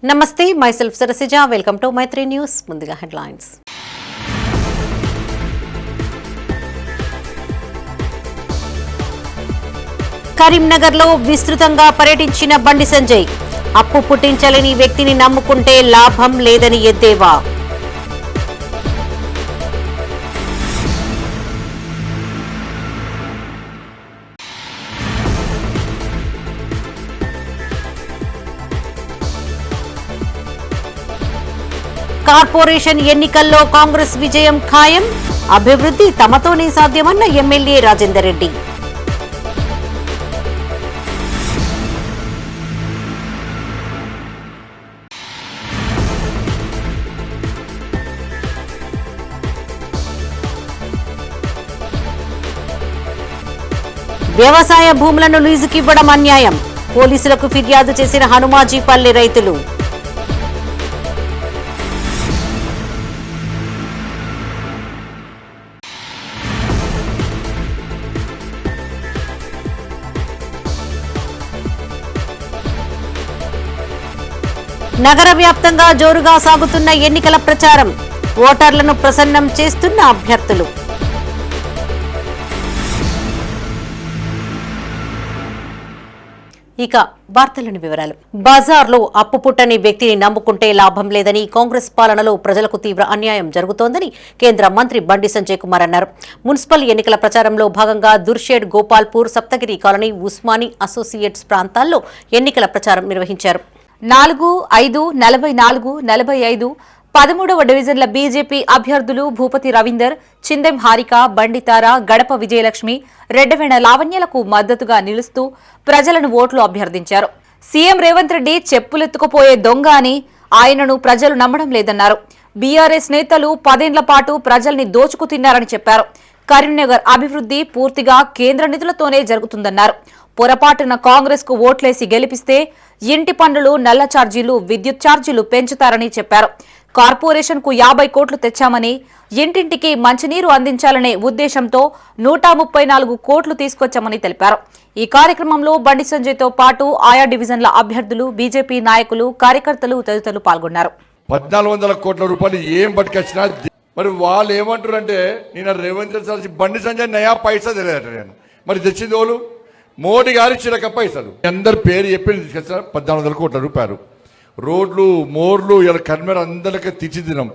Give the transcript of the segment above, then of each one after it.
నమస్తే, myself Sarasija. Welcome to My 3 News. ముందుగా headlines. కరీంనగర్లో విస్తృతంగా పర్యటించిన బండి సంజయ్. అప్పు పుట్టించలేని వ్యక్తిని నమ్ముకుంటే లాభం లేదని ఎద్దేవా. కార్పొరేషన్ ఎన్నికల్లో కాంగ్రెస్ విజయం ఖాయం. అభివృద్ధి తమతోనే సాధ్యమన్న ఎమ్మెల్యే రాజేందర్ రెడ్డి. వ్యవసాయ భూములను లీజుకివ్వడం అన్యాయం. పోలీసులకు ఫిర్యాదు చేసిన హనుమాజీపల్లి రైతులు. నగర వ్యాప్తంగా జోరుగా సాగుతున్న ఎన్నికల ప్రచారం. ఓటర్లను ప్రసన్నం చేస్తున్న అభ్యర్థులు. ఇక వార్తలోని వివరాలు. బజార్లో అప్పు పుట్టని వ్యక్తిని నమ్ముకుంటే లాభం లేదని, కాంగ్రెస్ పాలనలో ప్రజలకు తీవ్ర అన్యాయం జరుగుతోందని కేంద్ర మంత్రి బండి సంజయ్ కుమార్ అన్నారు. మున్సిపల్ ఎన్నికల ప్రచారంలో భాగంగా దుర్షేడ్, గోపాల్పూర్, సప్తగిరి కాలనీ, ఉస్మానీ అసోసియేట్స్ ప్రాంతాల్లో ఎన్నికల ప్రచారం నిర్వహించారు. 4, 5, 44, 45, 13వ డివిజన్ల బీజేపీ అభ్యర్థులు భూపతి రవీందర్, చిందెం హారిక, బండితార, గడప విజయలక్ష్మి, రెడ్డవేణ లావణ్యలకు మద్దతుగా నిలుస్తూ ప్రజలను ఓట్లు అభ్యర్థించారు. సీఎం రేవంత్ రెడ్డి చెప్పులెత్తుకుపోయే దొంగ అని ఆయనను ప్రజలు నమ్మడం లేదన్నారు. బీఆర్ఎస్ నేతలు 10 ఏళ్ల పాటు ప్రజల్ని దోచుకు తిన్నారని చెప్పారు. కరీంనగర్ అభివృద్ధి పూర్తిగా కేంద్ర నిధులతోనే జరుగుతుందన్నారు. పొరపాటున కాంగ్రెస్ కు ఓట్లేసి గెలిపిస్తే ఇంటి పన్నులు, నల్ల ఛార్జీలు, విద్యుత్ ఛార్జీలు పెంచుతారని చెప్పారు. కార్పొరేషన్ కు 50 కోట్లు తెచ్చామని, ఇంటింటికి మంచినీరు అందించాలనే ఉద్దేశంతో 134 కోట్లు తీసుకొచ్చామని తెలిపారు. ఈ కార్యక్రమంలో బండి సంజయ్ తో పాటు ఆయా డివిజన్ల అభ్యర్థులు, బీజేపీ నాయకులు, కార్యకర్తలు తదితరులు పాల్గొన్నారు. 1400 కోట్ల రూపాయలు ఏం పట్టుకొచ్చినా మరి వాళ్ళు ఏమంటారు అంటే, నేను రేవంత్ రెడ్డి బండి సంజయ్ నయా పైసా తెలియదు నేను. మరి తెచ్చింది వాళ్ళు మోడీ గారు ఇచ్చిన పైసలు అందరు పేరు చెప్పి తీసుకొచ్చారు. 1400 కోట్ల రూపాయలు. రోడ్లు, మోర్లు, ఇలా కర్మేర అందరికీ తీర్చిదినాం.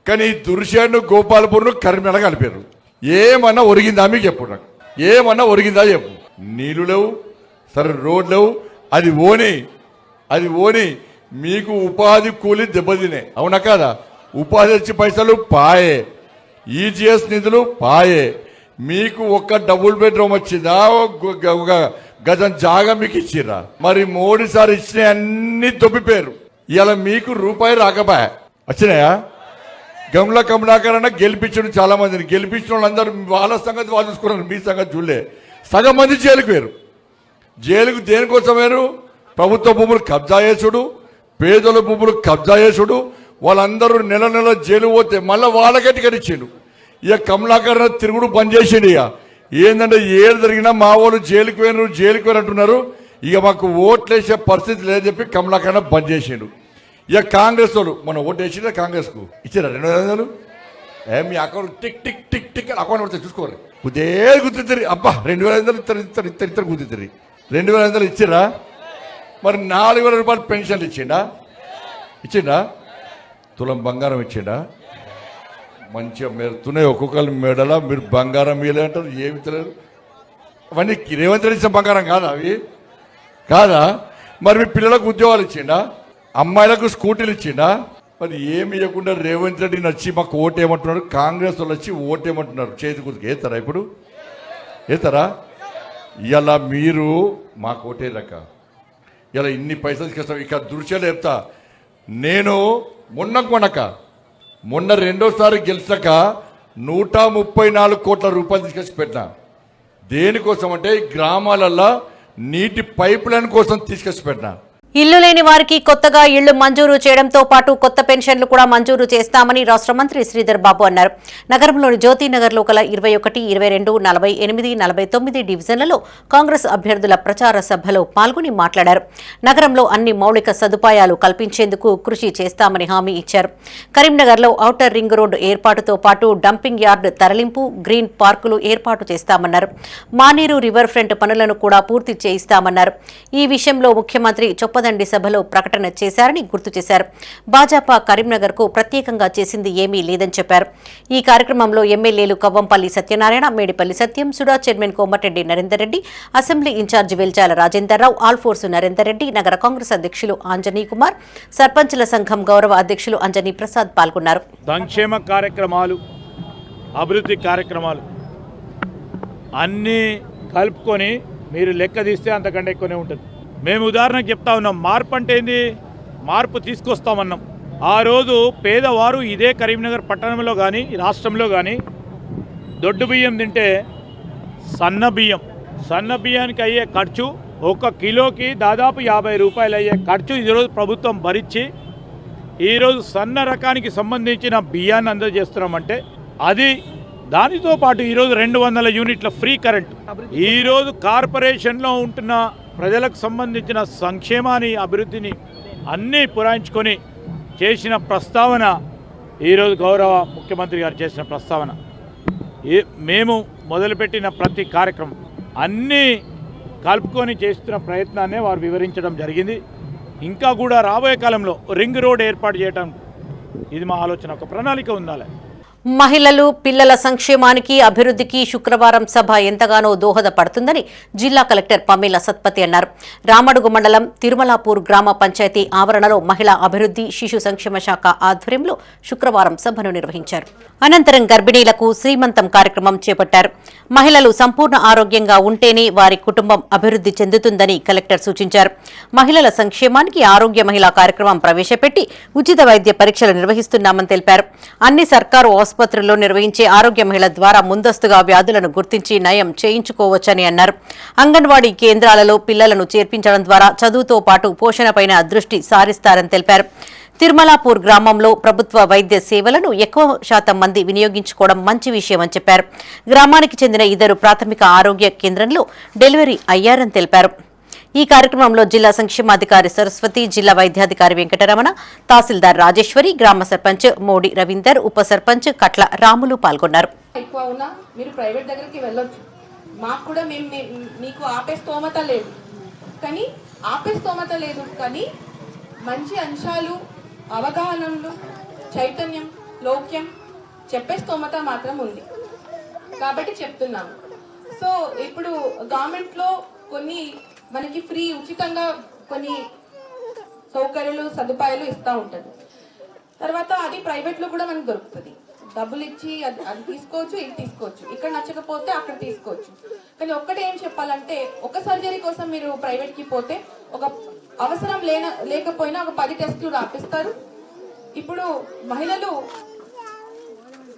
కానీ దుర్షేను, గోపాలపూర్ను కర్మేర కలిపారు. ఏమన్నా ఒరిగిందా మీకు చెప్పు, నాకు ఏమన్నా ఒరిగిందా చెప్పు. నీళ్లు లేవు, సరే రోడ్లు లేవు. అది ఓని మీకు ఉపాధి కూలి దెబ్బతినే, అవునా కాదా? ఉపాధి వచ్చి పైసలు పాయే, ఈజీఎస్ నిధులు పాయే. మీకు ఒక్క డబుల్ బెడ్రూమ్ వచ్చిందా? గజం జాగా మీకు ఇచ్చిరా? మరి మోడీ సార్ ఇచ్చిన అన్ని దొబ్బిపోయారు. ఇలా మీకు రూపాయి రాకపోయా, వచ్చినాయా? గమలా కమలాకరణ గెలిపించడం, చాలా మందిని గెలిపించిన వాళ్ళందరూ వాళ్ళ సంగతి వాళ్ళు చూసుకున్నారు, మీ సంగతి చూడలే. సగం మంది జైలుకు వేరు. జైలుకు దేనికోసం వేరు? ప్రభుత్వ భూములు కబ్జా చేసుడు, పేదల భూములు కబ్జా చేసుడు. వాళ్ళందరూ నెల నెల జైలు పోతే మళ్ళీ వాళ్ళకే టికెట్ ఇచ్చిండు. ఇక కమలాకరణ తిరుగుడు బంద్ చేసిండు. ఇక ఏంటంటే ఏడు జరిగినా మా వాళ్ళు జైలుకు పోయినారు అంటున్నారు. ఇక మాకు ఓట్లేసే పరిస్థితి లేదని చెప్పి కమలాకరణ బంద్ చేసిండు. ఇక కాంగ్రెస్ వాళ్ళు మొన్న ఓటు వేసిండే, కాంగ్రెస్ కు ఇచ్చారా 200. మీ account tick tick tick tick account పడితే చూసుకోరు. కుదే గుర్తిద్దరి అబ్బా 2500 ఇద్దరు గుర్తిద్దరి. 2500 ఇచ్చిరా? మరి 4000 రూపాయలు పెన్షన్లు ఇచ్చిండా? తులం బంగారం ఇచ్చిండా? మంచిగా మెరుతున్నాయి ఒక్కొక్కరు మెడలా. మీరు బంగారం మీలే అంటారు, ఏమి తెలియదు. అవన్నీ రేవంత్ రెడ్డి ఇచ్చిన బంగారం కాదా? అవి కాదా? మరి మీ పిల్లలకు ఉద్యోగాలు ఇచ్చిండా? అమ్మాయిలకు స్కూటీలు ఇచ్చిండా? మరి ఏమి ఇవ్వకుండా రేవంత్ రెడ్డిని వచ్చి మాకు ఓటేయమంటున్నారు. కాంగ్రెస్ వాళ్ళు వచ్చి ఓటేయమంటున్నారు. చేతి గుర్తుకు వేస్తారా? ఇప్పుడు వేస్తారా? ఇలా మీరు మాకు ఓటేలక ఇలా ఇన్ని పైసలు తీసుకొస్తాం. ఇక దృశ్యాలు చెప్తా. నేను మొన్న రెండోసారి గెలిచాక 134 కోట్ల రూపాయలు తీసుకొచ్చి పెట్టినా. దేనికోసం అంటే గ్రామాలల్లో నీటి పైప్ లైన్ కోసం తీసుకొచ్చి పెట్టినా. ఇల్లు లేని వారికి కొత్తగా ఇళ్లు మంజూరు చేయడంతో పాటు కొత్త పెన్షన్లు కూడా మంజూరు చేస్తామని రాష్ట్ర మంత్రి శ్రీధర్ బాబు అన్నారు. నగరంలోని జ్యోతినగర్లో గల 21, 22, 48, 49 డివిజన్లలో కాంగ్రెస్ అభ్యర్థుల ప్రచార సభలో పాల్గొని మాట్లాడారు. నగరంలో అన్ని మౌలిక సదుపాయాలు కల్పించేందుకు కృషి చేస్తామని హామీ ఇచ్చారు. కరీంనగర్లో ఔటర్ రింగ్ రోడ్డు ఏర్పాటుతో పాటు డంపింగ్ యార్డ్ తరలింపు, గ్రీన్ పార్కులు ఏర్పాటు చేస్తామన్నారు. మానేరు రివర్ ఫ్రంట్ పనులను కూడా పూర్తి చేయిస్తామన్నారు. ఈ విషయంలో ముఖ్యమంత్రి చొప్పదండి సభలో ప్రకటన చేశారని గుర్తు చేశారు. భాజపా కరీంనగర్ కు ప్రత్యేకంగా చేసింది ఏమీ లేదని చెప్పారు. ఈ కార్యక్రమంలో ఎమ్మెల్యేలు కవ్వంపల్లి సత్యనారాయణ, మేడిపల్లి సత్యం, SUDA chairman Komatireddy Narender Reddy, assembly incharge Velchala Rajender Rao, ఆల్ఫోర్సు Narender Reddy, నగర కాంగ్రెస్ అధ్యక్షులు ఆంజనీ కుమార్, సర్పంచుల సంఘం గౌరవ అధ్యక్షులు అంజనీ ప్రసాద్ పాల్గొన్నారు. సంక్షేమ కార్యక్రమాలు, అభివృద్ధి కార్యక్రమాలు అన్నీ కలుపుకొని మీరు లెక్క తీస్తే అంతకంటే ఎక్కువనే ఉంటుంది. మేము ఉదాహరణకు చెప్తా ఉన్నాం, మార్పు అంటే ఏంది? మార్పు తీసుకొస్తామన్నాం. ఆ రోజు పేదవారు ఇదే కరీంనగర్ పట్టణంలో కానీ రాష్ట్రంలో కానీ దొడ్డు బియ్యం తింటే సన్న బియ్యానికి అయ్యే ఖర్చు 1 కిలోకి దాదాపు 50 రూపాయలు అయ్యే ఖర్చు ఈరోజు ప్రభుత్వం భరించి ఈరోజు సన్న రకానికి సంబంధించిన బియ్యాన్ని అందజేస్తున్నామంటే అది దానితో పాటు ఈరోజు 200 యూనిట్ల ఫ్రీ కరెంట్. ఈరోజు కార్పొరేషన్లో ఉంటున్న ప్రజలకు సంబంధించిన సంక్షేమాన్ని, అభివృద్ధిని అన్నీ పురాయించుకొని చేసిన ప్రస్తావన ఈరోజు గౌరవ ముఖ్యమంత్రి గారు చేసిన ప్రస్తావన. మేము మొదలుపెట్టిన ప్రతి కార్యక్రమం అన్నీ కలుపుకొని చేస్తున్న ప్రయత్నాన్నే వారు వివరించడం జరిగింది. ఇంకా కూడా రాబోయే కాలంలో రింగ్ రోడ్ ఏర్పాటు చేయడం ఇది మా ఆలోచన. ఒక ప్రణాళిక ఉండాలి. మహిళలు, పిల్లల సంక్షేమానికి, అభివృద్ధికి శుక్రవారం సభ ఎంతగానో దోహదపడుతుందని జిల్లా కలెక్టర్ పమేలా సత్పతి అన్నారు. రామడుగు మండలం తిరుమలాపూర్ గ్రామ పంచాయతీ ఆవరణలో మహిళా అభివృద్ధి, శిశు సంక్షేమ శాఖ ఆధ్వర్యంలో శుక్రవారం సభను నిర్వహించారు. అనంతరం గర్భిణీలకు శ్రీమంతం కార్యక్రమం చేపట్టారు. మహిళలు సంపూర్ణ ఆరోగ్యంగా ఉంటేనే వారి కుటుంబం అభివృద్ధి చెందుతుందని కలెక్టర్ సూచించారు. మహిళల సంక్షేమానికి ఆరోగ్య మహిళా కార్యక్రమం ప్రవేశపెట్టి ఉచిత వైద్య పరీక్షలు నిర్వహిస్తున్నామని తెలిపారు. అన్ని సర్కారు ఆసుపత్రుల్లో నిర్వహించే ఆరోగ్య మహిళ ద్వారా ముందస్తుగా వ్యాధులను గుర్తించి నయం చేయించుకోవచ్చని అన్నారు. అంగన్వాడీ కేంద్రాలలో పిల్లలను చేర్పించడం ద్వారా చదువుతో పాటు పోషణపైన దృష్టి సారిస్తారని తెలిపారు. తిరుమలాపూర్ గ్రామంలో ప్రభుత్వ వైద్య సేవలను ఎక్కువ శాతం మంది వినియోగించుకోవడం మంచి విషయమని చెప్పారు. గ్రామానికి చెందిన 2 ప్రాథమిక ఆరోగ్య కేంద్రంలో డెలివరీ అయ్యారని తెలిపారు. ఈ కార్యక్రమంలో జిల్లా సంక్షేమాధికారి సరస్వతి, జిల్లా వైద్యాధికారి వెంకటరమణ, తహసీల్దార్ రాజేశ్వరి, గ్రామ సర్పంచ్ మోడి రవీందర్, ఉప సర్పంచ్ కట్ల రాములు పాల్గొన్నారు. ఎక్కువ ఉన్నా మీరు ప్రైవేట్ దగ్గరికి వెళ్ళొచ్చు. మాకు కూడా మీకు ఆపే స్తోమత లేదు, కానీ మంచి అంశాలు, అవగాహనలు, చైతన్యం, లోక్యం చెప్పే స్తోమత మాత్రం ఉంది కాబట్టి చెప్తున్నాము. సో ఇప్పుడు గవర్నమెంట్లో కొన్ని మనకి ఫ్రీ, ఉచితంగా కొన్ని సౌకర్యాలు, సదుపాయాలు ఇస్తూ ఉంటుంది. తర్వాత అది ప్రైవేట్లో కూడా మనకు దొరుకుతుంది. డబ్బులు ఇచ్చి అది తీసుకోవచ్చు, ఇది తీసుకోవచ్చు, ఇక్కడ నచ్చకపోతే అక్కడ తీసుకోవచ్చు. కానీ ఒక్కటే ఏం చెప్పాలంటే, ఒక సర్జరీ కోసం మీరు ప్రైవేట్కి పోతే ఒక అవసరం లేకపోయినా ఒక 10 టెస్టులు రాపిస్తారు. ఇప్పుడు మహిళలు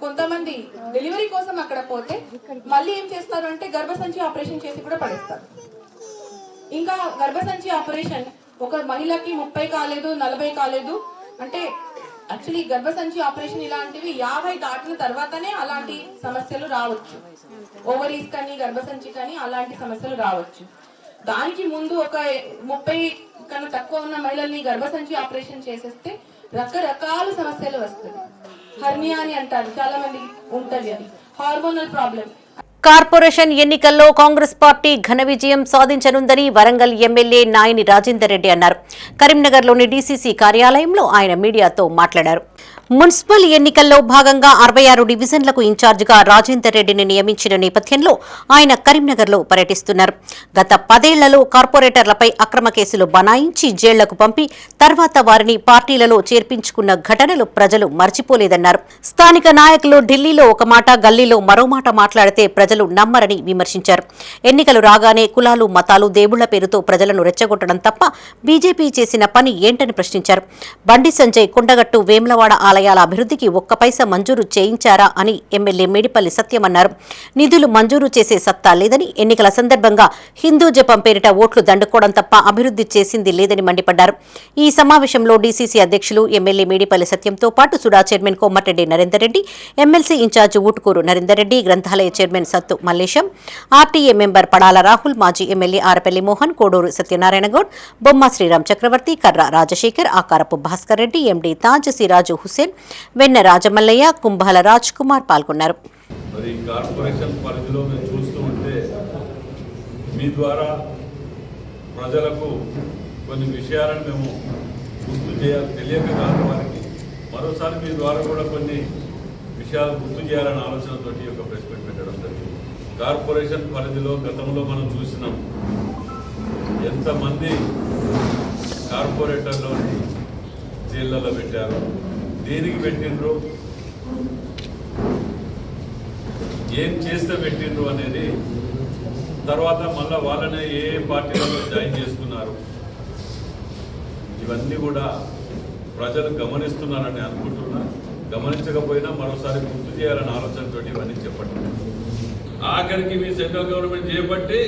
కొంతమంది డెలివరీ కోసం అక్కడ పోతే మళ్ళీ ఏం చేస్తారు అంటే గర్భసంచి ఆపరేషన్ చేసి కూడా పడేస్తారు. ఇంకా గర్భసంచి ఆపరేషన్ ఒక మహిళకి 30 కాలేదు, 40 కాలేదు అంటే యాక్చువల్లీ గర్భసంచి ఆపరేషన్ ఇలాంటివి 50 దాటిన తర్వాతనే అలాంటి సమస్యలు రావచ్చు. ఓవరీస్ కానీ గర్భసంచి కానీ అలాంటి సమస్యలు రావచ్చు. దానికి ముందు ఒక 30 కన్నా తక్కువ ఉన్న మహిళల్ని గర్భసంచి ఆపరేషన్ చేసేస్తే రకరకాల సమస్యలు వస్తుంది. హర్నియా అని అంటారు, చాలా మంది ఉంటుంది, అది హార్మోనల్ ప్రాబ్లం. కార్పొరేషన్ ఎన్నికల్లో కాంగ్రెస్ పార్టీ ఘన విజయం సాధించనుందని వరంగల్ ఎమ్మెల్యే నాయని రాజేందర్ రెడ్డి అన్నారు. కరీంనగర్లోని డీసీసీ కార్యాలయంలో ఆయన మీడియాతో మాట్లాడారు. మున్సిపల్ ఎన్నికల్లో భాగంగా 66 డివిజన్లకు ఇన్ఛార్జిగా రాజేందర్ రెడ్డిని నియమించిన నేపథ్యంలో ఆయన కరీంనగర్లో పర్యటిస్తున్నారు. గత 10 ఏళ్లలో కార్పొరేటర్లపై అక్రమ కేసులు బనాయించి జైళ్లకు పంపి తర్వాత వారిని పార్టీలలో చేర్పించుకున్న ఘటనలు ప్రజలు మర్చిపోలేదన్నారు. స్థానిక నాయకులు ఢిల్లీలో ఒక మాట, గల్లీలో మరో మాట మాట్లాడితే ప్రజలు నమ్మరని విమర్శించారు. ఎన్నికలు రాగానే కులాలు, మతాలు, దేవుళ్ల పేరుతో ప్రజలను రెచ్చగొట్టడం తప్ప బీజేపీ చేసిన పని ఏంటని ప్రశ్నించారు. బండి సంజయ్ కొండగట్టు, వేములవాడ వేములవాడ ఆలయాల అభివృద్ధికి ఒక్క పైసా మంజూరు చేయించారా అని ఎమ్మెల్యే మేడిపల్లి సత్యం అన్నారు. నిధులు మంజూరు చేసే సత్తా లేదని, ఎన్నికల సందర్భంగా హిందూ జపం పేరిట ఓట్లు దండుకోవడం తప్ప అభివృద్ధి చేసింది లేదని మండిపడ్డారు. ఈ సమావేశంలో డీసీసీ అధ్యక్షులు ఎమ్మెల్యే మేడిపల్లి సత్యంతో పాటు SUDA chairman Komatireddy Narender Reddy, MLC in charge Utukuru Narender Reddy, గ్రంథాలయ chairman Sattu Mallesham, RTA member Padala Rahul, మాజీ ఎమ్మెల్యే ఆరపల్లి మోహన్, కోడూరు సత్యనారాయణ గౌడ్, బొమ్మ శ్రీరామ్ చక్రవర్తి, కర్ర రాజశేఖర్, ఆకారపు భాస్కర్ రెడ్డి, ఎండీ తాజ్, సిరాజు హుసేన్, వెన్న రాజమల్లయ్య, కుంభాల రాజ్ కుమార్ పాల్గొన్నారు. మరి కార్పొరేషన్ పరిధిలో మేము చూస్తూ ఉంటే మీ ద్వారా ప్రజలకు కొన్ని విషయాలను మేము గుర్తు చేయాలి, తెలియక కాదు వారికి మరోసారి మీ ద్వారా కూడా కొన్ని విషయాలు గుర్తు చేయాలనే ఆలోచనతో ఈ యొక్క ప్రెస్ మీట్ పెట్టడం జరిగింది. కార్పొరేషన్ పరిధిలో గతంలో మనం చూసినాం ఎంతమంది కార్పొరేటర్లోని జైళ్ళలో పెట్టారు, దేనికి పెట్టిండ్రు, ఏం చేస్తే పెట్టిండ్రు అనేది, తర్వాత మళ్ళీ వాళ్ళనే ఏ పార్టీలలో జాయిన్ చేసుకున్నారు, ఇవన్నీ కూడా ప్రజలు గమనిస్తున్నారని అనుకుంటున్నా. గమనించకపోయినా మరోసారి గుర్తు చేయాలనే ఆలోచనతో ఇవన్నీ చెప్పండి. ఆఖరికి మీ సెంట్రల్ గవర్నమెంట్ చేపట్టి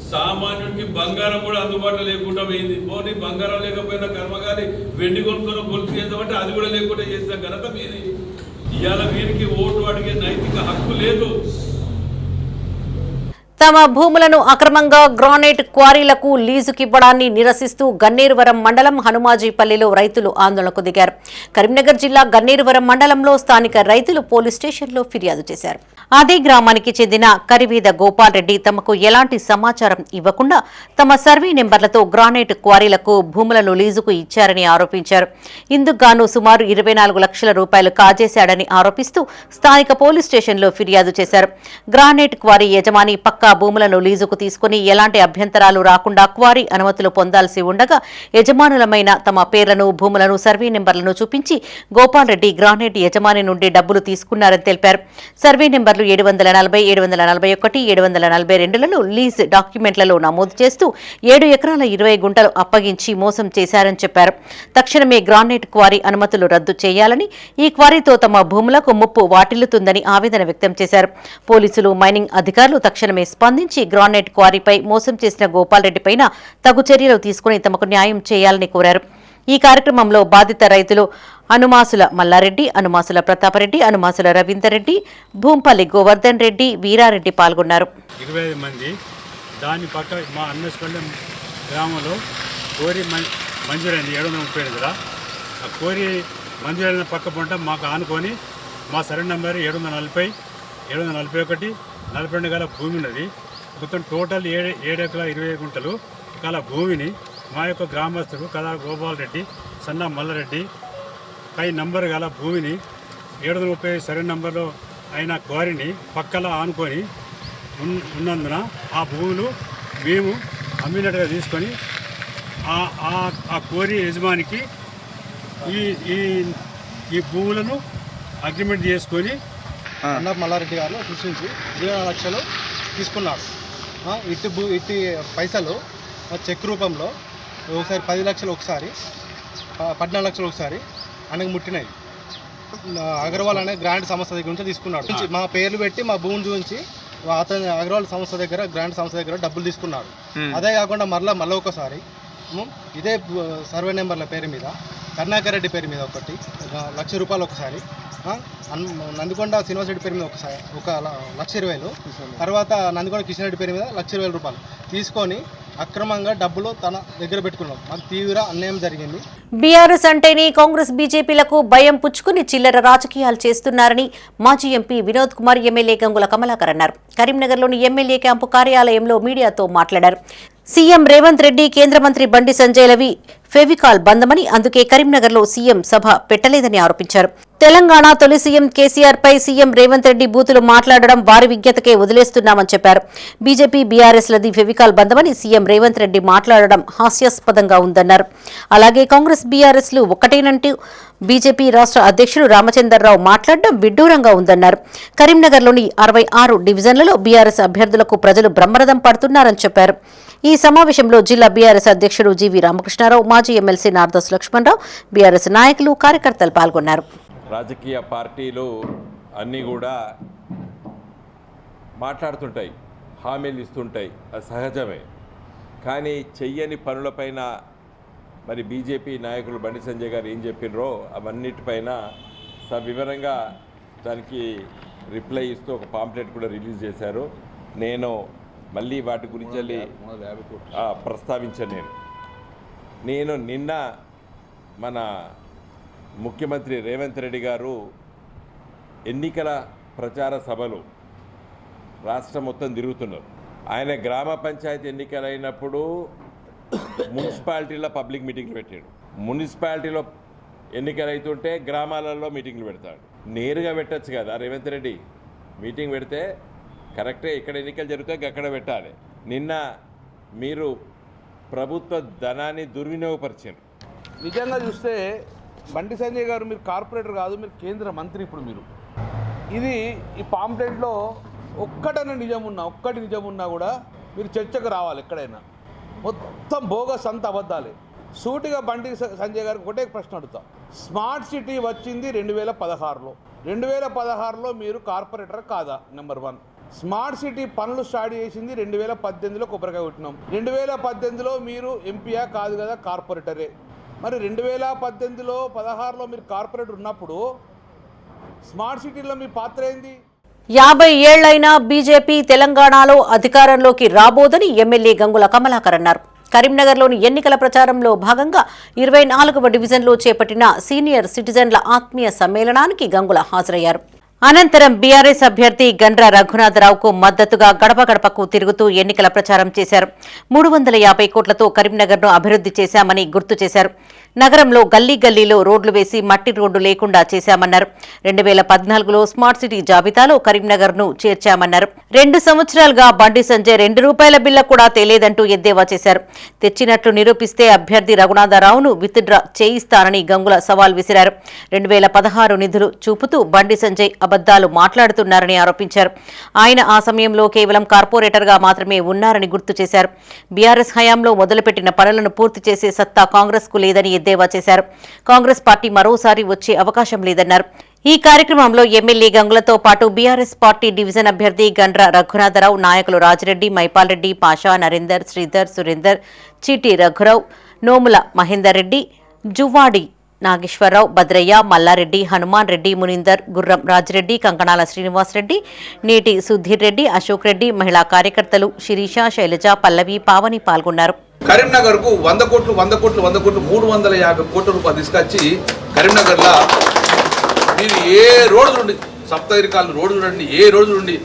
సామాన్యుడికి బంగారం కూడా అందుబాటులో లేకుండా పోయింది. పోనీ బంగారం లేకపోయినా కర్మగారి వెండి కొనుక్కొని గొలుసు చేద్దామంటే అది కూడా లేకుండా చేసిన ఘనత మీది. ఇవాళ వీరికి ఓటు అడిగే నైతిక హక్కు లేదు. తమ భూములను అక్రమంగా గ్రానైట్ క్వారీలకు లీజుకివ్వడాన్ని నిరసిస్తూ గన్నేరువరం మండలం హనుమాజీపల్లిలో రైతులు ఆందోళనకు దిగారు. కరీంనగర్ జిల్లా గన్నేరువరం మండలంలో స్థానిక రైతులు పోలీస్ స్టేషన్లో ఫిర్యాదు చేశారు. అదే గ్రామానికి చెందిన కరివీద గోపాల్ రెడ్డి తమకు ఎలాంటి సమాచారం ఇవ్వకుండా తమ సర్వే నెంబర్లతో గ్రానైట్ క్వారీలకు భూములను లీజుకు ఇచ్చారని ఆరోపించారు. ఇందుకుగాను సుమారు 24 లక్షల రూపాయలు కాజేశాడని ఆరోపిస్తూ స్థానిక పోలీస్ స్టేషన్లో ఫిర్యాదు చేశారు. గ్రానైట్ క్వారీ యజమాని పక్కా భూములను లీజుకు తీసుకుని ఎలాంటి అభ్యంతరాలు రాకుండా క్వారీ అనుమతులు పొందాల్సి ఉండగా యజమానులమైన తమ పేర్లను, భూములను, సర్వే నెంబర్లను చూపించి గోపాల్ రెడ్డి గ్రానైట్ యజమాని నుండి డబ్బులు తీసుకున్నారని తెలిపారు. సర్వే నెంబర్లు 740, 741, 742లను లీజ్ డాక్యుమెంట్లలో నమోదు చేస్తూ 7 ఎకరాల 20 గుంటలు అప్పగించి మోసం చేశారని చెప్పారు. తక్షణమే గ్రానైట్ క్వారీ అనుమతులు రద్దు చేయాలని, ఈ క్వారీతో తమ భూములకు ముప్పు వాటిల్లుతుందని ఆవేదన వ్యక్తం చేశారు. పోలీసులు, మైనింగ్ అధికారులు తక్షణమే స్పందించి గ్రానైట్ క్వారీపై మోసం చేసిన గోపాల్ రెడ్డిపైన తగు చర్యలు తీసుకుని తమకు న్యాయం చేయాలని కోరారు. ఈ కార్యక్రమంలో బాధిత రైతులు అనుమాసుల మల్లారెడ్డి, అనుమాసుల ప్రతాపరెడ్డి, అనుమాసుల రవీందర్ రెడ్డి, భూంపల్లి గోవర్ధన్ రెడ్డి, వీరారెడ్డి పాల్గొన్నారు. 25 మంది దాని పక్క మా అన్నస్పల్లి గ్రామంలో కోరి మంజూరైంది 738. ఆ కోరి మంజూరైన పక్క పంట మాకు ఆనుకొని మా సర్వే నెంబర్ 740, 741, 42 గల భూమి ఉన్నది. మొత్తం టోటల్ 7 ఎకరాల 20 గుంటలు గల భూమిని మా యొక్క గ్రామస్తుడు కథా గోపాల్ రెడ్డి, సన్నా మల్లారెడ్డి పై నంబర్ గల భూమిని 730 సర్వే నంబర్లో అయిన క్వారీని పక్కలా ఆనుకొని ఉన్నందున ఆ భూములు మేము అమ్మినట్టుగా తీసుకొని ఆ క్వారీ యజమానికి ఈ భూములను అగ్రిమెంట్ చేసుకొని అన్న మల్లారెడ్డి గారు సృష్టించి 24 లక్షలు తీసుకున్నాడు. ఇట్టి పైసలు చెక్ రూపంలో ఒకసారి 10 లక్షలు, ఒకసారి 14 లక్షలు ఒకసారి ఆయనకు ముట్టినాయి. అగర్వాల్ అనే గ్రాంట్ సంస్థ దగ్గర నుంచి తీసుకున్నాడు. మా పేర్లు పెట్టి మా భూమిని చూపించి అతని అగర్వాల్ సంస్థ దగ్గర, గ్రాంట్ సంస్థ దగ్గర డబ్బులు తీసుకున్నాడు. అదే కాకుండా మళ్ళీ ఒకసారి ఇదే సర్వే నెంబర్ల పేరు మీద కరుణాకర్ రెడ్డి పేరు మీద ఒకటి 1 లక్ష రూపాయలు, ఒకసారి నందికొండ శ్రీనివాస్ రెడ్డి పేరు మీద ఒకసారి 1,20,000, తర్వాత నందికొండ కిషన్ రెడ్డి పేరు మీద 1,20,000 రూపాయలు తీసుకొని అక్రమంగా డబ్బులు తన దగ్గర పెట్టుకున్నాం. మాకు తీవ్ర అన్యాయం జరిగింది. బీఆర్ఎస్ అంటేనే కాంగ్రెస్, బీజేపీలకు భయం పుచ్చుకుని చిల్లర రాజకీయాలు చేస్తున్నారని మాజీ ఎంపీ వినోద్ కుమార్, ఎమ్మెల్యే గంగుల కమలాకర్ అన్నారు. కరీంనగర్లోని ఎమ్మెల్యే క్యాంపు కార్యాలయంలో మీడియాతో మాట్లాడారు. సీఎం రేవంత్ రెడ్డి, కేంద్ర మంత్రి బండి సంజయ్లవి ఫెవికాల్ బందమని, అందుకే కరీంనగర్లో సీఎం సభ పెట్టలేదని ఆరోపించారు. తెలంగాణ తొలి సీఎం కేసీఆర్ పై సీఎం రేవంత్ రెడ్డి బూతులు మాట్లాడడం వారి విజ్ఞతకే వదిలేస్తున్నామని చెప్పారు. బీజేపీ, బీఆర్ఎస్లది ఫెవికాల్ బందమని సీఎం రేవంత్ రెడ్డి మాట్లాడడం హాస్యాస్పదంగా ఉందన్నారు. అలాగే కాంగ్రెస్, బీఆర్ఎస్లు ఒక్కటేనంటూ బీజేపీ రాష్ట్ర అధ్యక్షుడు రామచంద్రరావు మాట్లాడడం విడ్డూరంగా ఉందన్నారు. కరీంనగర్లోని 66 డివిజన్లలో బీఆర్ఎస్ అభ్యర్థులకు ప్రజలు బ్రహ్మరథం పడుతున్నారని చెప్పారు. ఈ సమావేశంలో జిల్లా బీఆర్ఎస్ అధ్యక్షుడు జీవీ రామకృష్ణారావు, మాజీ మాజీ ఎమ్మెల్సీ నార్దోస్ లక్ష్మణరావు, బీఆర్ఎస్ నాయకులు, కార్యకర్తలు పాల్గొన్నారు. రాజకీయ పార్టీలు అన్నీ కూడా మాట్లాడుతుంటాయి, హామీలు ఇస్తుంటాయి, అది సహజమే. కానీ చెయ్యని పనులపైన మరి బీజేపీ నాయకులు బండి సంజయ్ గారు ఏం చెప్పినరో అవన్నిటిపైన సవివరంగా దానికి రిప్లై ఇస్తూ ఒక పాంప్లెట్ కూడా రిలీజ్ చేశారు. నేను మళ్ళీ వాటి గురించి ప్రస్తావించాను. నేను నిన్న మన ముఖ్యమంత్రి రేవంత్ రెడ్డి గారు ఎన్నికల ప్రచార సభలు రాష్ట్రం మొత్తం తిరుగుతున్నారు. ఆయన గ్రామ పంచాయతీ ఎన్నికలైనప్పుడు మున్సిపాలిటీలో పబ్లిక్ మీటింగ్లు పెట్టాడు. మున్సిపాలిటీలో ఎన్నికలు అవుతుంటే గ్రామాలలో మీటింగ్లు పెడతాడు. నేరుగా పెట్టచ్చు కదా రేవంత్ రెడ్డి. మీటింగ్ పెడితే కరెక్టే, ఇక్కడ ఎన్నికలు జరిగితే అక్కడ పెట్టాలి. నిన్న మీరు ప్రభుత్వ ధనాన్ని దుర్వినియోగపరిచారు. నిజంగా చూస్తే బండి సంజయ్ గారు మీరు కార్పొరేటర్ కాదు, మీరు కేంద్ర మంత్రి. ఇప్పుడు మీరు ఇది ఈ పాంప్లెట్లో ఒక్కటి నిజం ఉన్నా కూడా మీరు చర్చకు రావాలి. ఎక్కడైనా మొత్తం బోగస్ అంత అబద్ధాలే. సూటిగా బండి సంజయ్ గారికి ఒకటే ప్రశ్న అడుగుతాం. స్మార్ట్ సిటీ వచ్చింది 2016లో. 2016లో మీరు కార్పొరేటర్ కాదా? నెంబర్ 1. స్మార్ట్ సిటీ పనులు స్టార్ట్ చేసింది 2018లో కొబ్బరికాయ కొట్టినాం. 2018లో మీరు ఎంపీయా కాదు కదా, కార్పొరేటరే. మరి 2018లో 16లో మీరు కార్పొరేటర్ ఉన్నప్పుడు స్మార్ట్ సిటీలో మీ పాత్ర ఏంది? 50 ఏళ్లైనా బీజేపీ తెలంగాణలో అధికారంలోకి రాబోదని ఎమ్మెల్యే గంగుల కమలాకర్ అన్నారు. కరీంనగర్లోని ఎన్నికల ప్రచారంలో భాగంగా 24వ డివిజన్లో చేపట్టిన సీనియర్ సిటిజన్ల ఆత్మీయ సమ్మేళనానికి గంగుల హాజరయ్యారు. అనంతరం బీఆర్ఎస్ అభ్యర్థి గండ్ర రఘునాథరావుకు మద్దతుగా గడప గడపకు తిరుగుతూ ఎన్నికల ప్రచారం చేశారు. 350 కోట్లతో కరీంనగర్ను అభివృద్ధి చేశామని గుర్తు చేశారు. నగరంలో గల్లీ గల్లీలో రోడ్లు వేసి మట్టి రోడ్డు లేకుండా చేశామన్నారు. 2014లో స్మార్ట్ సిటీ జాబితాలో కరీంనగర్ను చేర్చామన్నారు. 2 సంవత్సరాలుగా బండి సంజయ్ 2 రూపాయల బిల్ల కూడా తేలేదంటూ ఎద్దేవా చేశారు. తెచ్చినట్లు నిరూపిస్తే అభ్యర్థి రఘునాథరావును విత్డ్రా చేయిస్తానని గంగుల సవాల్ విసిరారు. 2016 నిధులు చూపుతూ బండి సంజయ్ అబద్దాలు మాట్లాడుతున్నారని ఆరోపించారు. ఆయన ఆ సమయంలో కేవలం కార్పొరేటర్గా మాత్రమే ఉన్నారని గుర్తు చేశారు. బీఆర్ఎస్ హయాంలో మొదలుపెట్టిన పనులను పూర్తి చేసే సత్తా కాంగ్రెస్ కు లేదని ఎద్దేవా చేశారు. కాంగ్రెస్ పార్టీ మరోసారి వచ్చే అవకాశం లేదన్నారు. ఈ కార్యక్రమంలో ఎమ్మెల్యే గంగులతో పాటు బీఆర్ఎస్ పార్టీ డివిజన్ అభ్యర్థి గండ్ర రఘునాథరావు, నాయకులు రాజిరెడ్డి, మైపాల్ రెడ్డి, పాషా, నరేందర్, శ్రీధర్, సురేందర్, చీటి రఘురావు, నోముల మహేందర్ రెడ్డి, జువ్వాడి నాగేశ్వరరావు, భద్రయ్య, మల్లారెడ్డి, హనుమాన్ రెడ్డి, మునిందర్, గుర్రం రాజిరెడ్డి, కంకణాల శ్రీనివాసరెడ్డి, నేటి సుధీర్ రెడ్డి, అశోక్ రెడ్డి, మహిళా కార్యకర్తలు శిరీష, శైలజ, పల్లవి, పావని పాల్గొన్నారు. కరీంనగర్ కు 100 కోట్లు 350 కోట్ల రూపాయలు తీసుకొచ్చి కరీంనగర్లో మీరు ఏ రోడ్డు నుండి సప్తగిరి కాలనీ రోడ్డు చూడండి, ఏ రోడ్డు నుండి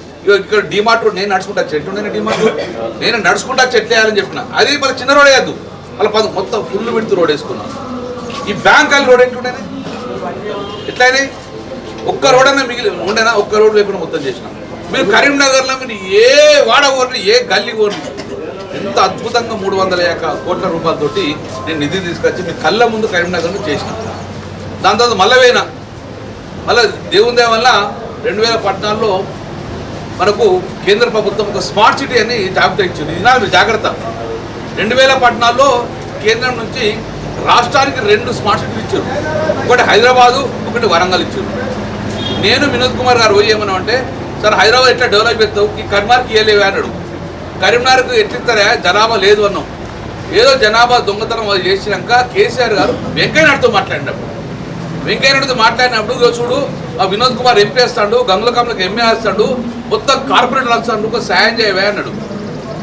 ఇక్కడ డిమార్ట్ రోడ్ నేను నడుచుకుంటా చెట్టు డిమార్ట్ రోడ్ నేను నడుచుకుంటా చెట్లు వేయాలని చెప్పిన. అది మళ్ళీ చిన్న రోడ్ వేయద్దు, మళ్ళీ మొత్తం ఫుల్ విడుతూ రోడ్ వేసుకున్నాను. ఈ బ్యాంక్ కాలనీ రోడ్ ఎట్లుండేది, ఎట్లయినా ఒక్క రోడ్ అన్నా మిగిలి ఉండేనా? ఒక్క రోడ్ లేకుండా మొత్తం చేసినాం. మీరు కరీంనగర్లో మీరు ఏ వాడ కోరిని, ఏ గల్లీ కోరిని ఎంత అద్భుతంగా 350 కోట్ల రూపాయలతోటి నేను నిధి తీసుకొచ్చి మీ కళ్ళ ముందు కరీంనగర్ను చేసిన. దాని తర్వాత మళ్ళీ దేవుని వల్ల 2014లో మనకు కేంద్ర ప్రభుత్వం ఒక స్మార్ట్ సిటీ అని జాబితా ఇచ్చింది. ఇది మీరు జాగ్రత్త. 2014లో కేంద్రం నుంచి రాష్ట్రానికి 2 స్మార్ట్ సిటీలు ఇచ్చారు. ఒకటి హైదరాబాదు, ఒకటి వరంగల్ ఇచ్చారు. నేను వినోద్ కుమార్ గారు పోయి ఏమన్నా సార్ హైదరాబాద్ ఎట్లా డెవలప్ చేస్తావు, ఈ కరీంనగర్కి ఇవ్వలేవే అన్నాడు. కరీంనగర్కు ఎట్లిస్తారా, జనాభా లేదు అన్నాం. ఏదో జనాభా దొంగతనం అది చేసినాక కేసీఆర్ గారు వెంకయ్యనాయుడుతో మాట్లాడినప్పుడు చూడు ఆ వినోద్ కుమార్ ఎంపీ వేస్తాడు, గంగుల కమలకు ఎంఏ వేస్తాడు, మొత్తం కార్పొరేటర్ వస్తాడు, ఒక సాయం చేయవే అన్నాడు.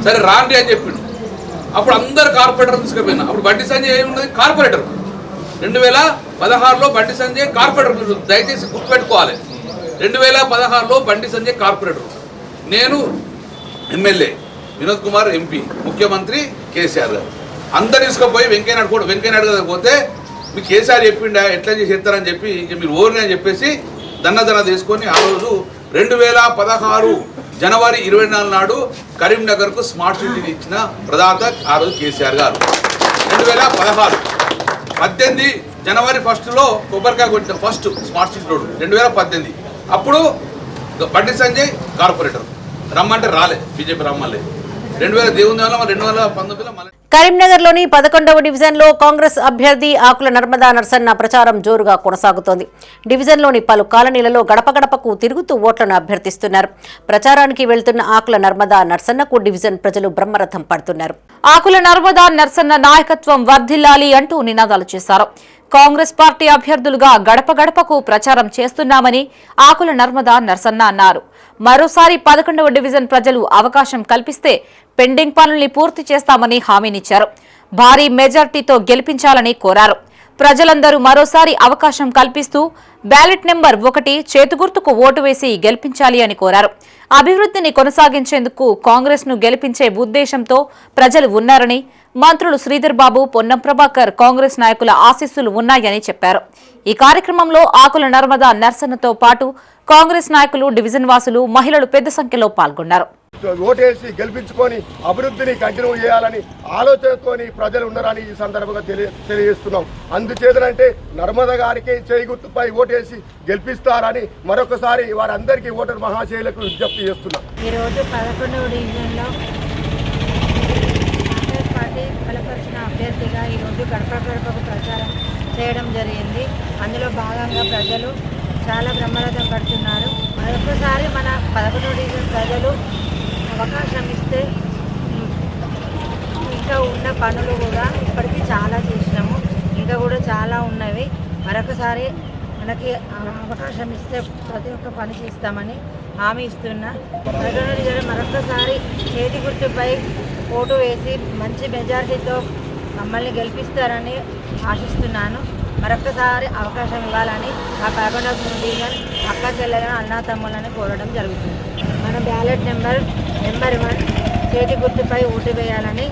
సరే రాండి అని చెప్పిండు. అప్పుడు అందరు కార్పొరేటర్ తీసుకుపోయినా. అప్పుడు బండి సంజయ్ ఏమున్నది, కార్పొరేటర్. 2016లో బండి సంజయ్ కార్పొరేటర్. దయచేసి గుర్తుపెట్టుకోవాలి, 2016లో బండి సంజయ్ కార్పొరేటర్, నేను ఎమ్మెల్యే, వినోద్ కుమార్ ఎంపీ, ముఖ్యమంత్రి కేసీఆర్ గారు. అందరు తీసుకుపోయి వెంకయ్యనాయుడు గారు పోతే మీ కేసీఆర్ చెప్పిండా ఎట్లా చేసి చేస్తారని చెప్పి ఇక మీరు ఓరిని అని చెప్పేసి దన్న తీసుకొని ఆ రోజు 2016 జనవరి 24 నాడు కరీంనగర్కు స్మార్ట్ సిటీని ఇచ్చిన ప్రదాత ఆ రోజు కేసీఆర్ గారు. 2016 18 జనవరి 1లో కొబ్బరికాయ కొట్టిన ఫస్ట్ స్మార్ట్ సిటీ రోడ్ 2018. అప్పుడు బండి సంజయ్ కార్పొరేటర్ రమ్మంటే రాలే, బీజేపీ రమ్మలే. 2019లో కరీంనగర్లోని 11వ డివిజన్లో కాంగ్రెస్ అభ్యర్థి ఆకుల నర్మదా నర్సన్న ప్రచారం జోరుగా కొనసాగుతోంది. డివిజన్లోని పలు కాలనీలలో గడప గడపకు తిరుగుతూ ఓట్లను అభ్యర్థిస్తున్నారు. ప్రచారానికి వెళ్తున్న ఆకుల నర్మదా నర్సన్నకు డివిజన్ ప్రజలు బ్రహ్మరథం పడుతున్నారు. ఆకుల నర్మదా నర్సన్న నాయకత్వం వర్ధిల్లాలి అంటూ నినాదాలు చేశారు. కాంగ్రెస్ పార్టీ అభ్యర్థులుగా గడప గడపకు ప్రచారం చేస్తున్నామని ఆకుల నర్మదా నర్సన్న అన్నారు. మరోసారి 11వ డివిజన్ ప్రజలు అవకాశం కల్పిస్తే పెండింగ్ పనుల్ని పూర్తి చేస్తామని హామీనిచ్చారు. భారీ మెజార్టీతో గెలిపించాలని కోరారు. ప్రజలందరూ మరోసారి అవకాశం కల్పిస్తూ బ్యాలెట్ నెంబర్ 1 చేతుగుర్తుకు ఓటు వేసి గెలిపించాలి అని కోరారు. అభివృద్ధిని కొనసాగించేందుకు కాంగ్రెస్ ను గెలిపించే ఉద్దేశంతో ప్రజలు ఉన్నారని, మంత్రులు శ్రీధర్ బాబు, పొన్నం ప్రభాకర్, కాంగ్రెస్ నాయకుల ఆశీస్సులు ఉన్నాయని చెప్పారు. ఈ కార్యక్రమంలో ఆకుల నర్మదా నర్సన్నతో పాటు కాంగ్రెస్ నాయకులు, డివిజన్ వాసులు, మహిళలు పెద్ద సంఖ్యలో పాల్గొన్నారు. ఓటేసి గెలిపించుకొని అభివృద్ధిని కంటిన్యూ చేయాలని ఆలోచనతోని ప్రజలు ఉన్నారని ఈ సందర్భంగా తెలియజేస్తున్నాం. అందుచేతనంటే నర్మద గారికి చేయి గుర్తుపై ఓటేసి గెలిపిస్తారని మరొకసారి వారందరికీ ఓటర్ మహాశైలకు విజ్ఞప్తి చేస్తున్నాం. ఈరోజు 11వ డివిజన్లో కాంగ్రెస్ పార్టీ బలపరిచిన అభ్యర్థిగా ఈరోజు గడప గడపకు ప్రచారం చేయడం జరిగింది. అందులో భాగంగా ప్రజలు చాలా బ్రహ్మరథం పడుతున్నారు. మరొకసారి మన 11వ డివిజన్ ప్రజలు అవకాశం ఇస్తే ఇంకా ఉన్న పనులు కూడా ఇప్పటికీ చాలా చేసినాము, ఇంకా కూడా చాలా ఉన్నవి. మరొకసారి మనకి అవకాశం ఇస్తే ప్రతి ఒక్క పని చేస్తామని హామీ ఇస్తున్నా. 11వ డివిజన్ మరొకసారి చేతి గుర్తుపై ఓటు వేసి మంచి మెజారిటీతో మమ్మల్ని గెలిపిస్తారని ఆశిస్తున్నాను. మరొకసారి అవకాశం ఇవ్వాలని ఆ 11వ డివిజన్ అక్క చెల్లెలను, అన్నా తమ్ములను కోరడం జరుగుతుంది. మన బ్యాలెట్ నెంబర్ 1 చేతి గుర్తుపై ఓటు వేయాలని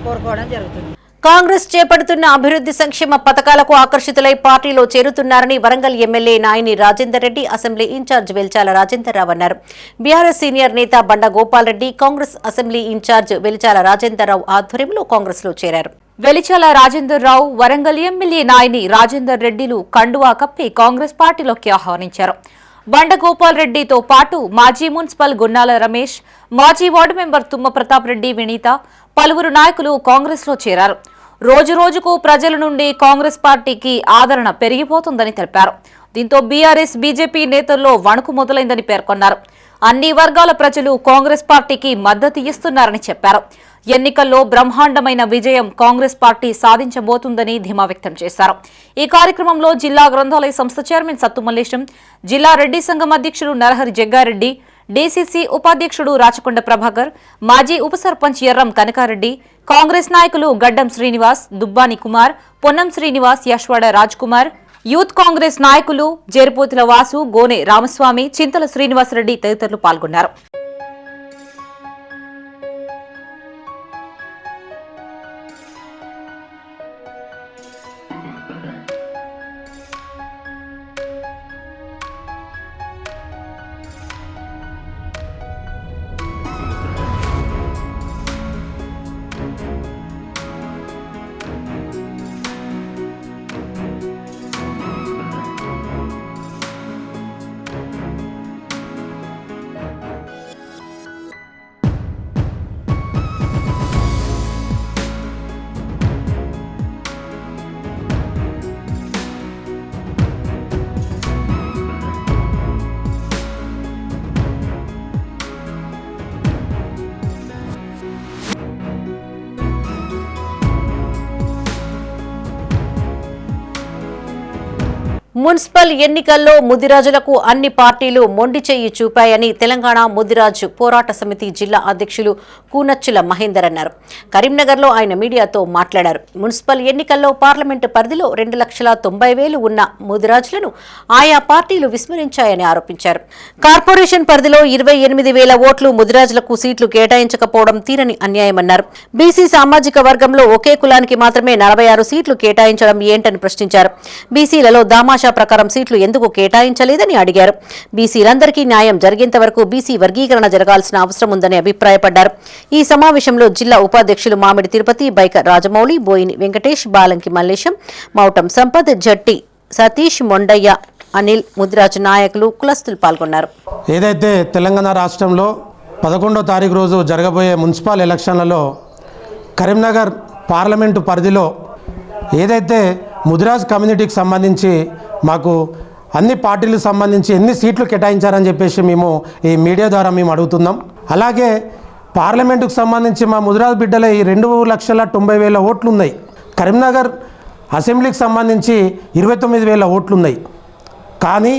కోరుకోవడం జరుగుతుంది. కాంగ్రెస్ చేపడుతున్న అభివృద్ధి సంక్షేమ పథకాలకు ఆకర్షితులై పార్టీలో చేరుతున్నారని Warangal MLA Nayani Rajender Reddy, assembly incharge Velichala Rajender Rao అన్నారు. బీఆర్ఎస్ సీనియర్ నేత బండ గోపాల్ రెడ్డి, కాంగ్రెస్ అసెంబ్లీ ఇన్ఛార్జ్ వెలిచాల రాజేందర్ రావు ఆధ్వర్యంలో కాంగ్రెస్ లో చేరారు. వెలిచాల రాజేందర్ రావు, వరంగల్ ఎమ్మెల్యే నాయని రాజేందర్ రెడ్డిలు కండువా కప్పి కాంగ్రెస్ పార్టీలోకి ఆహ్వానించారు. బండ గోపాల్ రెడ్డితో పాటు మాజీ మున్సిపల్ గున్నాల రమేష్, మాజీ వార్డు మెంబర్ తుమ్మ ప్రతాప్ రెడ్డి, వినీత, పలువురు నాయకులు కాంగ్రెస్ లో చేరారు. రోజు రోజుకు ప్రజల నుండి కాంగ్రెస్ పార్టీకి ఆదరణ పెరిగిపోతుందని తెలిపారు. దీంతో బీఆర్ఎస్, బీజేపీ నేతల్లో వణుకు మొదలైందని పేర్కొన్నారు. అన్ని వర్గాల ప్రజలు కాంగ్రెస్ పార్టీకి మద్దతు ఇస్తున్నారని చెప్పారు. ఎన్నికల్లో బ్రహ్మాండమైన విజయం కాంగ్రెస్ పార్టీ సాధించబోతుందని ధీమా వ్యక్తం చేశారు. ఈ కార్యక్రమంలో జిల్లా గ్రంథాలయ సంస్థ చైర్మన్ సత్తు మల్లేశం, జిల్లా రెడ్డి సంఘం అధ్యక్షుడు నరహరి జగ్గారెడ్డి, డీసీసీ ఉపాధ్యక్షుడు రాచకొండ ప్రభాకర్, మాజీ ఉప సర్పంచ్ ఎర్రం కనకారెడ్డి, కాంగ్రెస్ నాయకులు గడ్డం శ్రీనివాస్, దుబ్బాని కుమార్, పొన్నం శ్రీనివాస్, యశ్వాడ రాజ్ కుమార్, యూత్ కాంగ్రెస్ నాయకులు జేరుపోతుల వాసు, గోనె రామస్వామి, చింతల శ్రీనివాసరెడ్డి తదితరులు పాల్గొన్నారు. మున్సిపల్ ఎన్నికల్లో ముదిరాజులకు అన్ని పార్టీలు మొండి చెయ్యి చూపాయని తెలంగాణ ముదిరాజు పోరాట సమితి జిల్లా అధ్యక్షులు కూనచ్చుల మహేందర్ అన్నారు. కరీంనగర్లో ఆయన మీడియాతో మాట్లాడారు. మున్సిపల్ ఎన్నికల్లో పార్లమెంటు పరిధిలో 2,90,000 ఉన్న ముదిరాజులను ఆయా పార్టీలు విస్మరించాయని ఆరోపించారు. కార్పొరేషన్ పరిధిలో 28,000 ఓట్లు ముదిరాజులకు సీట్లు కేటాయించకపోవడం తీరని అన్యాయమన్నారు. బీసీ సామాజిక వర్గంలో ఒకే కులానికి మాత్రమే 46 సీట్లు కేటాయించడం ఏంటని ప్రశ్నించారు. బీసీలలో దామాషా ప్రకారం సీట్లు ఎందుకు కేటాయించలేదని అడిగారు. బీసీలందరికీ న్యాయం జరిగేంత వరకు బీసీ వర్గీకరణ జరగాల్సిన అవసరం ఉందని అభిప్రాయపడ్డారు. ఈ సమావేశంలో జిల్లా ఉపాధ్యక్షులు మామిడి తిరుపతి, బైక రాజమౌళి, బోయిని వెంకటేష్, బాలంకి మల్లేశం, మౌటం సంపత్, జట్టి సతీష్, మొండయ్య, అనిల్, ముదిరాజు నాయకులు, కులస్తులు పాల్గొన్నారు. ఏదైతే తెలంగాణ రాష్ట్రంలో 11వ తారీఖు రోజు జరగబోయే మున్సిపల్ ఎలక్షన్లలో కరీంనగర్ పార్లమెంటు పరిధిలో ఏదైతే ముదిరాజ్ కమ్యూనిటీకి సంబంధించి మాకు అన్ని పార్టీలకు సంబంధించి ఎన్ని సీట్లు కేటాయించారని చెప్పేసి మేము ఈ మీడియా ద్వారా మేము అడుగుతున్నాం. అలాగే పార్లమెంటుకు సంబంధించి మా ముదిరాజ్ బిడ్డల ఈ 2,90,000 ఓట్లు ఉన్నాయి. కరీంనగర్ అసెంబ్లీకి సంబంధించి 29,000 ఓట్లు ఉన్నాయి. కానీ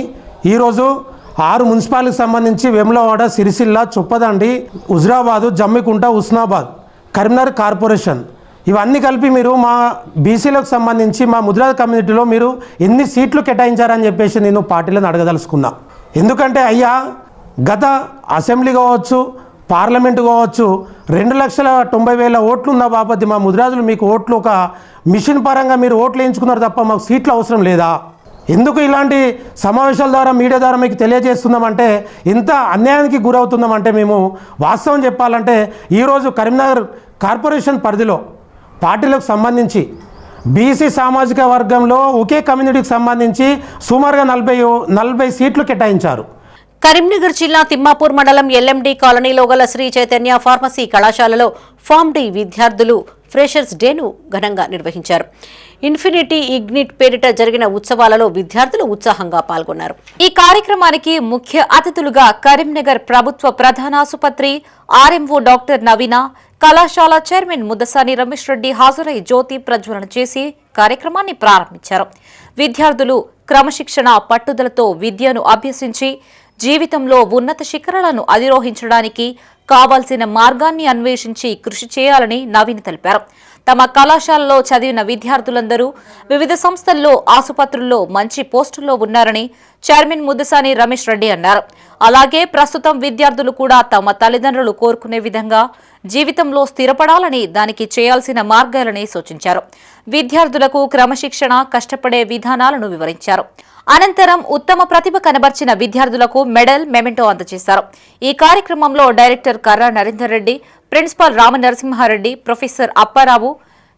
ఈరోజు 6 మున్సిపాలిటీకి సంబంధించి వేములవాడ, సిరిసిల్ల, చొప్పదండి, హుజరాబాదు, జమ్మికుంట, హుస్నాబాద్, కరీంనగర్ కార్పొరేషన్ ఇవన్నీ కలిపి మీరు మా బీసీలకు సంబంధించి మా ముదిరాజ్ కమ్యూనిటీలో మీరు ఎన్ని సీట్లు కేటాయించారని చెప్పేసి నేను పార్టీలను అడగదలుచుకున్నా. ఎందుకంటే అయ్యా గత అసెంబ్లీ కావచ్చు, పార్లమెంటు కావచ్చు 2,90,000 ఓట్లు ఉన్న బాపతి మా ముదిరాజులు మీకు ఓట్లు ఒక మిషన్ పరంగా మీరు ఓట్లు వేయించుకున్నారు తప్ప మాకు సీట్లు అవసరం లేదా? ఎందుకు ఇలాంటి సమావేశాల ద్వారా మీడియా ద్వారా మీకు తెలియజేస్తున్నామంటే ఇంత అన్యాయానికి గురవుతున్నామంటే మేము వాస్తవం చెప్పాలంటే ఈరోజు కరీంనగర్ కార్పొరేషన్ పరిధిలో పార్టీలకు సంబంధించి బీసీ సామాజిక వర్గంలో ఒకే కమ్యూనిటీకి సంబంధించి సుమారుగా 40 సీట్లు కేటాయించారు. కరీంనగర్ జిల్లా తిమ్మాపూర్ మండలం ఎల్ఎండి కాలనీలో గల శ్రీ చైతన్య ఫార్మసీ కళాశాలలో ఫార్మ్ డి విద్యార్థులు ఫ్రెషర్స్ డేను ఘనంగా నిర్వహించారు. ఇన్ఫినిటీ ఇగ్నిట్ పేరిట జరిగిన ఉత్సవాలలో విద్యార్థులు ఉత్సాహంగా పాల్గొన్నారు. ఈ కార్యక్రమానికి ముఖ్య అతిథులుగా కరీంనగర్ ప్రభుత్వ ప్రధానాసుపత్రి ఆర్ఎంఓ డాక్టర్ నవీన, కళాశాల చైర్మన్ ముద్దసాని రమేష్ రెడ్డి హాజరై జ్యోతి ప్రజ్వలన చేసి కార్యక్రమాన్ని ప్రారంభించారు. విద్యార్థులు క్రమశిక్షణ, పట్టుదలతో విద్యను అభ్యసించి జీవితంలో ఉన్నత శిఖరాలను అధిరోహించడానికి కావాల్సిన మార్గాన్ని అన్వేషించి కృషి చేయాలని నవీన్ తెలిపారు. తమ కళాశాలలో చదివిన విద్యార్థులందరూ వివిధ సంస్థల్లో, ఆసుపత్రుల్లో మంచి పోస్టుల్లో ఉన్నారని చైర్మన్ ముద్దసాని రమేష్ రెడ్డి అన్నారు. అలాగే ప్రస్తుతం విద్యార్థులు కూడా తమ తల్లిదండ్రులు కోరుకునే విధంగా జీవితంలో స్థిరపడాలని, దానికి చేయాల్సిన మార్గాలని సూచించారు. విద్యార్థులకు క్రమశిక్షణ, కష్టపడే విధానాలను వివరించారు. అనంతరం ఉత్తమ ప్రతిభ కనబర్చిన విద్యార్థులకు మెడల్, మెమెంటో అందజేశారు. ఈ కార్యక్రమంలో director Karra Narender Reddy, principal Ramanarasimhareddy, professor Apparao,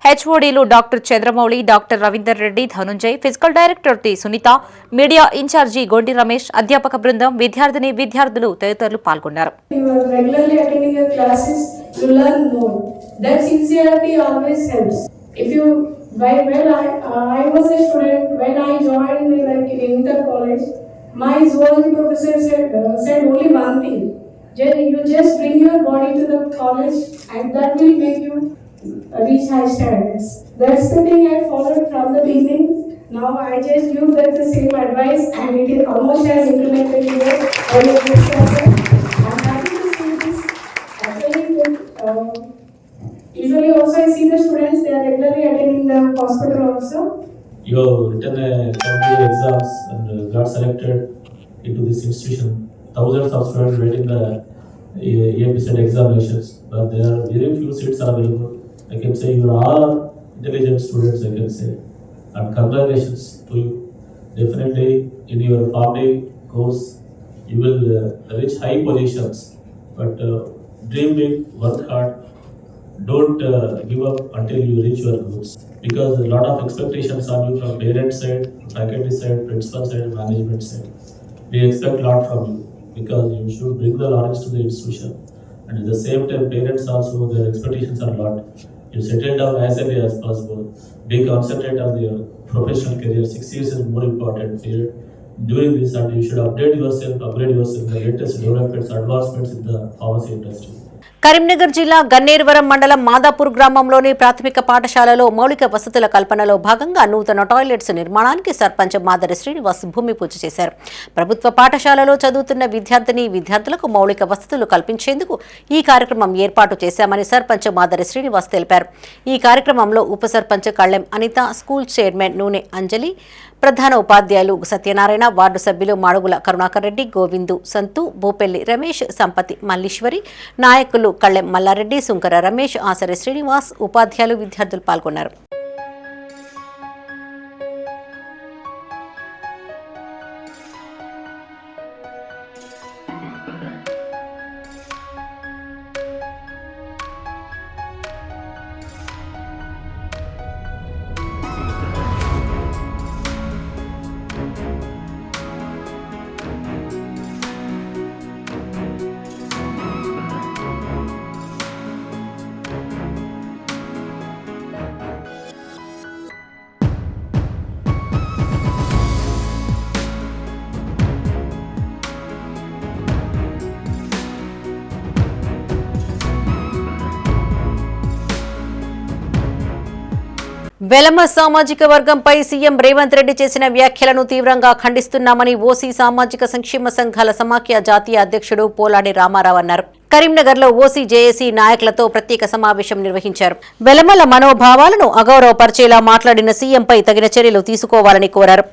హెచ్ఓడీలు doctor Chandramouli, doctor Ravinder Reddy, Dhanunjay, physical director T Sunitha, media in charge Gondi Ramesh, అధ్యాపక బృందం, విద్యార్థులు తదితరులు పాల్గొన్నారు. When I was a student, when I joined like in inter college, my zoology professor said only one thing: you just bring your body to the college, and that will make you reach high standards. That's the thing I followed from the beginning. Now I just use that the same advice, and it is almost as implemented here. I'm happy to see this. Actually, usually also I see the students, they are regularly attending the hospital also. You have written a competitive exams and got selected into this institution. Thousands of students waiting the EAPCET examinations, but there are very few seats are available. I can say you are all intelligent students, I can say, and congratulations to you. Definitely in your family course you will reach high positions, but dream big, work hard. Don't give up until you reach your goals, because a lot of expectations on you from parent side, faculty side, principal side, management side. We expect a lot from you, because you should bring the knowledge to the institution, and at the same time parents also, their expectations are a lot. You settle down as early as possible, be concentrate on your professional career. 6 years is more important period. During this, and you should upgrade yourself in the latest developments, advancements in the pharmacy industry. Karimnagar జిల్లా గన్నేరువరం మండలం మాదాపూర్ గ్రామంలోని ప్రాథమిక పాఠశాలలో మౌలిక వసతుల కల్పనలో భాగంగా నూతన టాయిలెట్స్ నిర్మాణానికి సర్పంచ్ మాదరి శ్రీనివాస్ భూమి పూజ చేశారు. ప్రభుత్వ పాఠశాలలో చదువుతున్న విద్యార్థులకు మౌలిక వసతులు కల్పించేందుకు ఈ కార్యక్రమం ఏర్పాటు చేశామని సర్పంచ్ మాదరి శ్రీనివాస్ తెలిపారు. ఈ కార్యక్రమంలో ఉప సర్పంచ్ కళ్లెం అనిత, స్కూల్ చైర్మన్ నూనె అంజలి, ప్రధాన ఉపాధ్యాయులు సత్యనారాయణ, వార్డు సభ్యులు మాడుగుల కరుణాకర్ రెడ్డి, గోవిందు, సంతు, భూపెల్లి రమేష్, సంపతి మల్లీశ్వరి, నాయకులు కళ్లెం మల్లారెడ్డి, సుంకర రమేష్, ఆసరి శ్రీనివాస్, ఉపాధ్యాయులు, విద్యార్థులు పాల్గొన్నారు. వెలమ సామాజిక వర్గంపై సీఎం రేవంత్ రెడ్డి చేసిన వ్యాఖ్యలను తీవ్రంగా ఖండిస్తున్నామని ఓసీ సామాజిక సంక్షేమ సంఘాల సమాఖ్య జాతీయ అధ్యక్షుడు పోలాడి రామారావు అన్నారు. కరీంనగర్లో ఓసీ జేఏసీ నాయకులతో ప్రత్యేక సమావేశం నిర్వహించారు. వెలమల మనోభావాలను అగౌరవపరిచేలా మాట్లాడిన సీఎంపై తగిన చర్యలు తీసుకోవాలని కోరారు.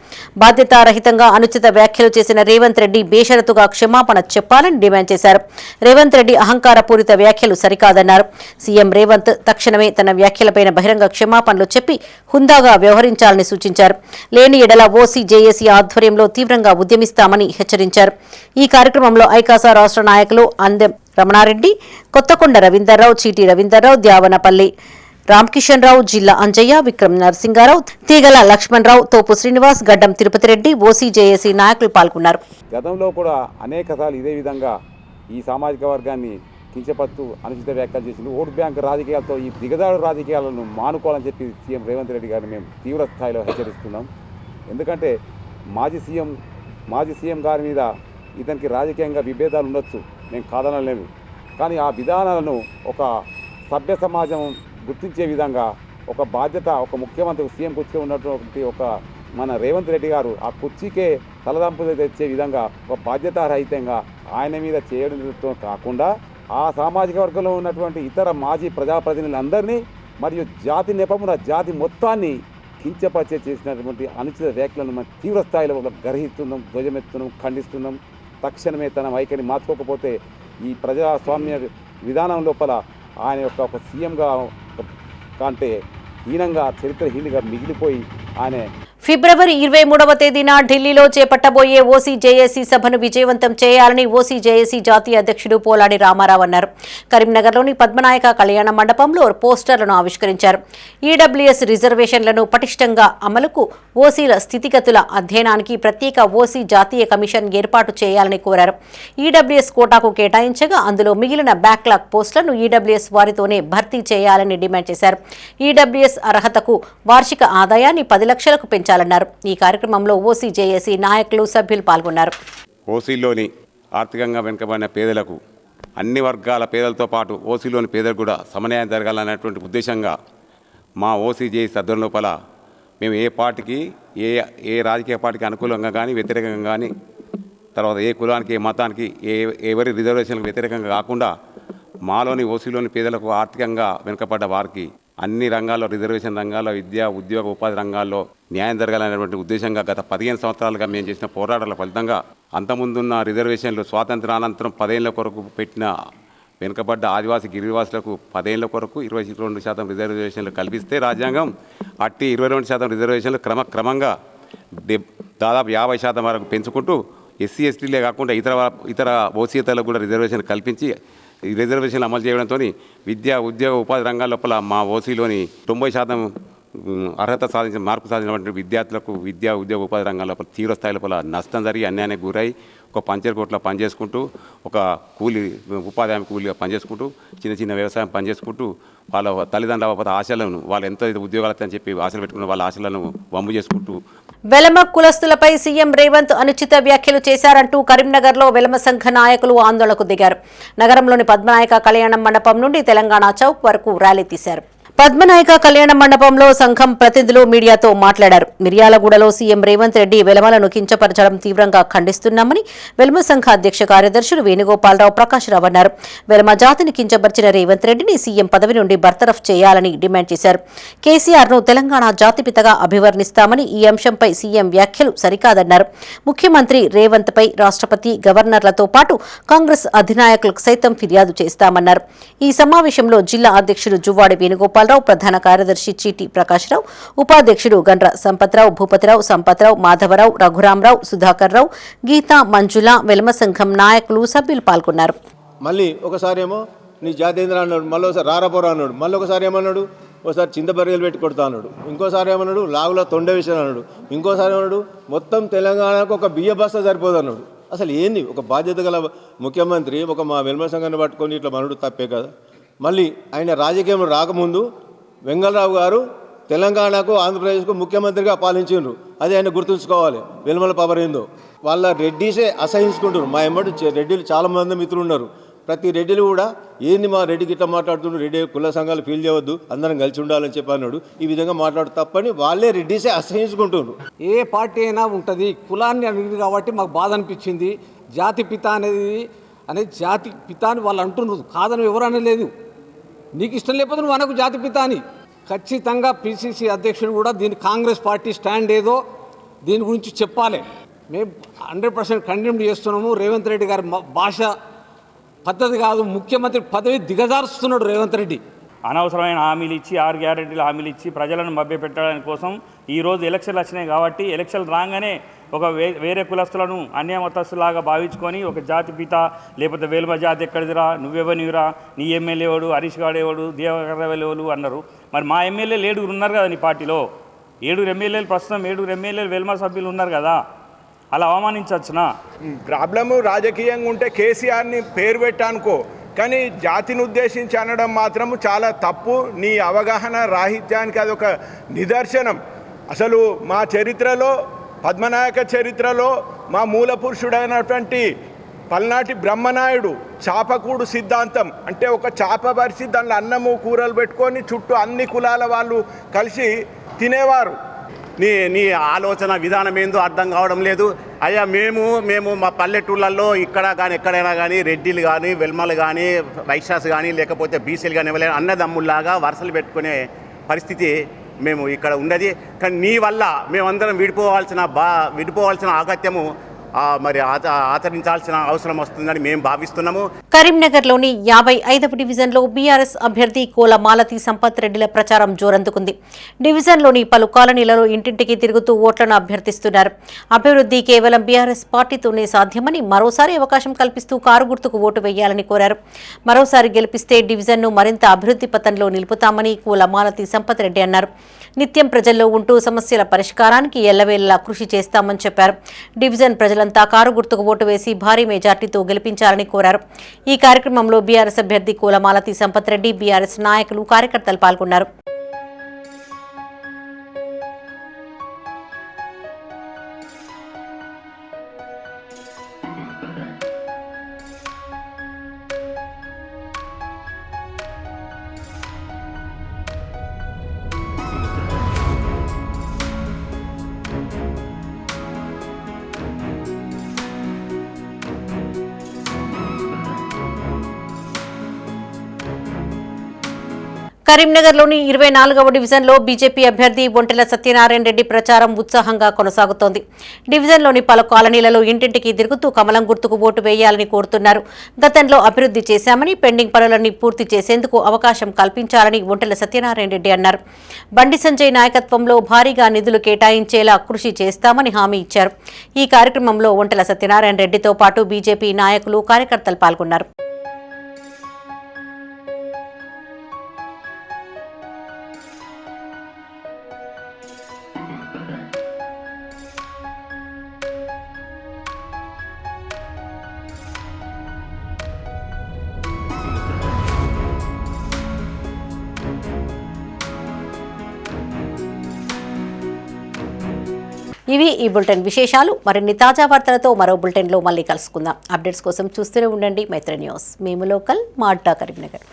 బాధ్యతారహితంగా అనుచిత వ్యాఖ్యలు చేసిన రేవంత్ రెడ్డి బేషరతుగా క్షమాపణ చెప్పాలని డిమాండ్ చేశారు. రేవంత్ రెడ్డి అహంకారపూరిత వ్యాఖ్యలు సరికాదన్నారు. సీఎం రేవంత్ తక్షణమే తన వ్యాఖ్యలపైన బహిరంగ క్షమాపణలు చెప్పి హుందాగా వ్యవహరించాలని సూచించారు. లేని ఎడల ఓసీ జేఏసీ ఆధ్వర్యంలో తీవ్రంగా ఉద్యమిస్తామని హెచ్చరించారు. ఈ కార్యక్రమంలో ఐకాసా రాష్ట్ర నాయకులు అందెం రమణారెడ్డి, కొత్తకొండ రవీందర్రావు, చీటి రవీందర్రావు, ద్యావనపల్లి రామకిషన్ రావు, జిల్లా అంజయ్య, విక్రమ్ నరసింగారావు, తీగల లక్ష్మణరావు, తోపు శ్రీనివాస్, గడ్డం తిరుపతి రెడ్డి, ఓసీ జేఏసీ నాయకులు పాల్గొన్నారు. గతంలో కూడా అనేకసార్లు ఇదే విధంగా ఈ సామాజిక వర్గాన్ని కించపరుస్తూ అనుచిత వ్యాఖ్యలు చేసింది. ఓటు బ్యాంకు రాజకీయాలతో ఈ దిగజాడు రాజకీయాలను మానుకోవాలని చెప్పి సీఎం రేవంత్ రెడ్డి గారిని మేము తీవ్ర స్థాయిలో హెచ్చరిస్తున్నాం. ఎందుకంటే మాజీ సీఎం గారి మీద ఇతనికి రాజకీయంగా విభేదాలు ఉండొచ్చు, మేము కాదనలేము. కానీ ఆ విధానాలను ఒక సభ్య సమాజం గుర్తించే విధంగా ఒక బాధ్యత ఒక ముఖ్యమంత్రి సీఎం కుర్చీ ఉన్నటువంటి ఒక మన రేవంత్ రెడ్డి గారు ఆ కుర్చీకే తలదంపు తెచ్చే విధంగా ఒక బాధ్యతారహితంగా ఆయన మీద చేయడంతో కాకుండా ఆ సామాజిక వర్గంలో ఉన్నటువంటి ఇతర మాజీ ప్రజాప్రతినిధులందరినీ మరియు జాతి నెపమున జాతి మొత్తాన్ని కించపరిచే చేసినటువంటి అనుచిత వ్యాఖ్యలను మనం తీవ్ర స్థాయిలో గ్రహిస్తున్నాం, ధ్వజమెత్తున్నాం, ఖండిస్తున్నాం. తక్షణమే తన వైఖరిని మార్చుకోకపోతే ఈ ప్రజాస్వామ్య విధానం లోపల ఆయన యొక్క ఒక సీఎంగా కంటే హీనంగా చరిత్రహీనంగా మిగిలిపోయి ఆయన ఫిబ్రవరి 23వ తేదీన ఢిల్లీలో చేపట్టబోయే ఓసీ జేఏసీ సభను విజయవంతం చేయాలని ఓసీ జేఏసీ జాతీయ అధ్యక్షుడు పోలాడి రామారావు అన్నారు. కరీంనగర్లోని పద్మనాయక కళ్యాణ మండపంలో పోస్టర్లను ఆవిష్కరించారు. ఈడబ్ల్యూఎస్ రిజర్వేషన్లను పటిష్టంగా అమలుకు, ఓసీల స్థితిగతుల అధ్యయనానికి ప్రత్యేక ఓసీ జాతీయ కమిషన్ ఏర్పాటు చేయాలని కోరారు. ఈడబ్ల్యూఎస్ కోటాకు కేటాయించగా అందులో మిగిలిన బ్యాక్లాగ్ పోస్టులను ఈడబ్ల్యూఎస్ వారితోనే భర్తీ చేయాలని డిమాండ్ చేశారు. ఈడబ్ల్యూఎస్ అర్హతకు వార్షిక ఆదాయాన్ని 10 లక్షలకు పెంచారు. ఈ కార్యక్రమంలో ఓసీ జేఏసీ నాయకులు, సభ్యులు పాల్గొన్నారు. ఓసీలోని ఆర్థికంగా వెనుకబడిన పేదలకు, అన్ని వర్గాల పేదలతో పాటు ఓసీలోని పేదలకు కూడా సమన్యాయం జరగాలనేటువంటి ఉద్దేశంగా మా ఓసీ జేఏసీ సభ్యుల లోపల మేము ఏ పార్టీకి ఏ రాజకీయ పార్టీకి అనుకూలంగా కానీ వ్యతిరేకంగా కానీ, తర్వాత ఏ కులానికి ఏ మతానికి ఎవరి రిజర్వేషన్లకు వ్యతిరేకంగా కాకుండా మాలోని ఓసీలోని పేదలకు ఆర్థికంగా వెనుకబడ్డ వారికి అన్ని రంగాల్లో, రిజర్వేషన్ రంగాల్లో, విద్య, ఉద్యోగ, ఉపాధి రంగాల్లో న్యాయం జరగాలనేటువంటి ఉద్దేశంగా గత 15 సంవత్సరాలుగా మేము చేసిన పోరాటాల ఫలితంగా అంతకుముందున్న రిజర్వేషన్లు స్వాతంత్రానంతరం 10 ఏళ్ల కొరకు పెట్టిన వెనుకబడ్డ ఆదివాసీ గిరివాసులకు 10 ఏళ్ల కొరకు 22% రిజర్వేషన్లు కల్పిస్తే రాజ్యాంగం అట్టి 22% రిజర్వేషన్లు క్రమంగా దాదాపు 50% వరకు పెంచుకుంటూ ఎస్సీ ఎస్టీలే కాకుండా ఇతర ఓసీతలకు కూడా రిజర్వేషన్లు కల్పించి ఈ రిజర్వేషన్లు అమలు చేయడంతో విద్య, ఉద్యోగ, ఉపాధి రంగాల లోపల మా ఓసీలోని 90% అర్హత సాధించిన మార్పు సాధించినటువంటి విద్యార్థులకు విద్యా, ఉద్యోగ, ఉపాధి రంగాల లోపల తీవ్ర స్థాయి లోపల నష్టం జరిగి అన్యాయానికి గురై ఒక పంచర్ కోట్ల పనిచేసుకుంటూ, ఒక ఉపాధి హామీ కూలీగా పనిచేసుకుంటూ, చిన్న వ్యవసాయం పనిచేసుకుంటూ వాళ్ళ తల్లిదండ్రుల ఆశలను, వాళ్ళు ఎంత ఉద్యోగాలు అని చెప్పి ఆశలు పెట్టుకున్న వాళ్ళ ఆశలను వమ్ము చేసుకుంటూ వెలమ కులస్తులపై సీఎం రేవంత్ అనుచిత వ్యాఖ్యలు చేశారంటూ కరీంనగర్లో వెలమ సంఘ నాయకులు ఆందోళనకు దిగారు. నగరంలోని పద్మనాయక కళ్యాణ మండపం నుండి తెలంగాణ చౌక్ వరకు ర్యాలీ తీశారు. పద్మనాయక కళ్యాణ మండపంలో సంఘం ప్రతినిధులు మీడియాతో మాట్లాడారు. మిర్యాలగూడలో సీఎం రేవంత్ రెడ్డి వెలమలను కించపరచడం తీవ్రంగా ఖండిస్తున్నామని వెలమ సంఘ అధ్యక్ష కార్యదర్శులు వేణుగోపాలరావు, ప్రకాష్ రావు అన్నారు. వెలమ జాతిని కించపరిచిన రేవంత్ రెడ్డిని సీఎం పదవి నుండి బర్తరఫ్ చేయాలని డిమాండ్ చేశారు. కేసీఆర్ను తెలంగాణ జాతిపితగా అభివర్ణిస్తామని, ఈ అంశంపై సీఎం వ్యాఖ్యలు సరికాదన్నారు. ముఖ్యమంత్రి రేవంత్పై రాష్ట్రపతి, గవర్నర్లతో పాటు కాంగ్రెస్ అధినాయకులకు సైతం ఫిర్యాదు చేస్తామన్నారు. ఈ సమావేశంలో జిల్లా అధ్యక్షుడు జువ్వాడి వేణుగోపాల్, ప్రధాన కార్యదర్శి చీటి ప్రకాశ్రావు, ఉపాధ్యక్షుడు గండ్ర సంపత్రావు, భూపతిరావు, సంపత్రావు, మాధవరావు, రఘురామరావు, సుధాకర్ రావు, గీతా, మంజుల, వెలమ సంఘం నాయకులు, సభ్యులు పాల్గొన్నారు. మళ్ళీ ఒకసారి ఏమో నీ జాతేంద్ర అన్నాడు, మళ్ళీ ఒకసారి రారపోరా అన్నాడు, మళ్ళీ ఒకసారి ఏమన్నాడు, ఒకసారి చింతబరిగలు పెట్టి కొడతా అన్నాడు, ఇంకోసారి ఏమన్నాడు లాగులో తొండ విషయం అన్నాడు, ఇంకోసారి ఏమన్నాడు మొత్తం తెలంగాణకు ఒక బియ్య బస్తా సరిపోదు అన్నాడు. అసలు ఏంది ఒక బాధ్యత గల ముఖ్యమంత్రి ఒక మా వెలమ సంఘాన్ని పట్టుకొని ఇట్లా మనడు తప్పే కదా. మళ్ళీ ఆయన రాజకీయం రాకముందు వెంగళరావు గారు తెలంగాణకు, ఆంధ్రప్రదేశ్కు ముఖ్యమంత్రిగా పాలించిండ్రు. అది ఆయన గుర్తుంచుకోవాలి. వెలుమల పవర్ ఏందో వాళ్ళ రెడ్డిసే అసహించుకుంటారు. మా ఎమ్మటి రెడ్డిలు చాలామంది మిత్రులు ఉన్నారు. ప్రతి రెడ్డిలు కూడా ఏంది మా రెడ్డికి ఇట్లా మాట్లాడుతుండ్రు, రెడ్డి కుల సంఘాలు ఫీల్ చేయవద్దు, అందరం కలిసి ఉండాలని చెప్పి అన్నాడు. ఈ విధంగా మాట్లాడు తప్పని వాళ్ళే రెడ్డిసే అసహించుకుంటున్నారు. ఏ పార్టీ అయినా ఉంటుంది, కులాన్ని అడిగింది కాబట్టి మాకు బాధ అనిపించింది. జాతి పిత అనేది జాతి పిత అని వాళ్ళు అంటున్నారు, కాదని ఎవరు అనలేదు. నీకు ఇష్టం లేకపోతే నువ్వు అనకు జాతి పిత అని. ఖచ్చితంగా పిసిసి అధ్యక్షుడు కూడా దీని కాంగ్రెస్ పార్టీ స్టాండ్ ఏదో దీని గురించి చెప్పాలి. మేము 100% కండెమ్ చేస్తున్నాము. రేవంత్ రెడ్డి గారి భాష పద్ధతి కాదు, ముఖ్యమంత్రి పదవి దిగజారుస్తున్నాడు రేవంత్ రెడ్డి. అనవసరమైన హామీలు ఇచ్చి 6 గ్యారెంటీలు హామీలు ఇచ్చి ప్రజలను మభ్యపెట్టడానికి కోసం ఈరోజు ఎలక్షన్లు వచ్చినాయి కాబట్టి ఎలక్షన్లు రాగానే ఒక వేరే కులస్తులను అన్యాయమతస్తులాగా భావించుకొని ఒక జాతి పిత లేకపోతే వేలుమ జాతి ఎక్కడిదిరా, నువ్వెవనివిరా, నీ ఎమ్మెల్యే వాడు, హరీష్ గాడేవాడు, దేవకర్రవేలు అన్నారు. మరి మా ఎమ్మెల్యేలు 7 ఉన్నారు కదా నీ పార్టీలో, 7 ఎమ్మెల్యేలు ప్రస్తుతం 7 ఎమ్మెల్యేలు వెల్మ సభ్యులు ఉన్నారు కదా, అలా అవమానించవచ్చునా? ప్రాబ్లము రాజకీయంగా ఉంటే కేసీఆర్ని పేరు పెట్టానుకో, కానీ జాతిని ఉద్దేశించి అనడం మాత్రం చాలా తప్పు. నీ అవగాహన రాహిత్యానికి అదొక నిదర్శనం. అసలు మా చరిత్రలో, పద్మనాయక చరిత్రలో మా మూల పురుషుడైనటువంటి పల్నాటి బ్రహ్మనాయుడు చాపకూడు సిద్ధాంతం అంటే ఒక చాప పరిచి దానిలో అన్నము కూరలు పెట్టుకొని చుట్టూ అన్ని కులాల వాళ్ళు కలిసి తినేవారు. నీ ఆలోచన విధానం ఏందో అర్థం కావడం లేదు అయ్యా. మేము మా పల్లెటూళ్ళల్లో ఇక్కడ కానీ ఎక్కడైనా కానీ రెడ్డిలు కానీ వెల్మలు కానీ వైశ్యాస్ కానీ లేకపోతే బీసీలు కానీ ఎవరైనా అన్నదమ్ముల్లాగా వరుసలు పెట్టుకునే పరిస్థితి మేము ఇక్కడ ఉన్నది. కానీ నీ వల్ల మేమందరం విడిపోవాల్సిన ఆగత్యము మరి ఆచరించాల్సిన అవసరం వస్తుందని మేము భావిస్తున్నాము. కరీంనగర్లోని 55వ డివిజన్లో బీఆర్ఎస్ అభ్యర్థి కోల మాలతి సంపత్ రెడ్డిల ప్రచారం జోరందుకుంది. డివిజన్లోని పలు కాలనీలలో ఇంటింటికి తిరుగుతూ ఓట్లను అభ్యర్థిస్తున్నారు. అభివృద్ధి కేవలం బీఆర్ఎస్ పార్టీతోనే సాధ్యమని, మరోసారి అవకాశం కల్పిస్తూ కారు గుర్తుకు ఓటు వేయాలని కోరారు. మరోసారి గెలిపిస్తే డివిజన్ను మరింత అభివృద్ధి పథంలో నిలుపుతామని కోల మాలతి సంపత్ రెడ్డి అన్నారు. నిత్యం ప్రజల్లో ఉంటూ సమస్యల పరిష్కారానికి ఎల్లవేళలా కృషి చేస్తామని చెప్పారు. డివిజన్ ప్రజలంతా కారు గుర్తుకు ఓటు వేసి భారీ మెజార్టీతో గెలిపించాలని కోరారు. ఈ కార్యక్రమంలో బీఆర్ఎస్ అభ్యర్థి కోల మాలతి సంపత్ రెడ్డి, బీఆర్ఎస్ నాయకులు, కార్యకర్తలు పాల్గొన్నారు. కరీంనగర్లోని 24వ డివిజన్లో బీజేపీ అభ్యర్థి ఒంటెల సత్యనారాయణ రెడ్డి ప్రచారం ఉత్సాహంగా కొనసాగుతోంది. డివిజన్లోని పలు కాలనీలలో ఇంటింటికి తిరుగుతూ కమలం గుర్తుకు ఓటు వేయాలని కోరుతున్నారు. గతంలో అభివృద్ధి చేశామని, పెండింగ్ పనులన్నీ పూర్తి చేసేందుకు అవకాశం కల్పించాలని ఒంటెల సత్యనారాయణ రెడ్డి అన్నారు. బండి సంజయ్ నాయకత్వంలో భారీగా నిధులు కేటాయించేలా కృషి చేస్తామని హామీ ఇచ్చారు. ఈ కార్యక్రమంలో ఒంటెల సత్యనారాయణ రెడ్డితో పాటు బీజేపీ నాయకులు, కార్యకర్తలు పాల్గొన్నారు. ఇవి ఈ బులెటిన్ విశేషాలు. మరిన్ని తాజా వార్తలతో మరో బులెటిన్లో మళ్ళీ కలుసుకుందాం. అప్డేట్స్ కోసం చూస్తూనే ఉండండి మైత్రి న్యూస్. మేము లోకల్, మాడ్డా కరీంనగర్.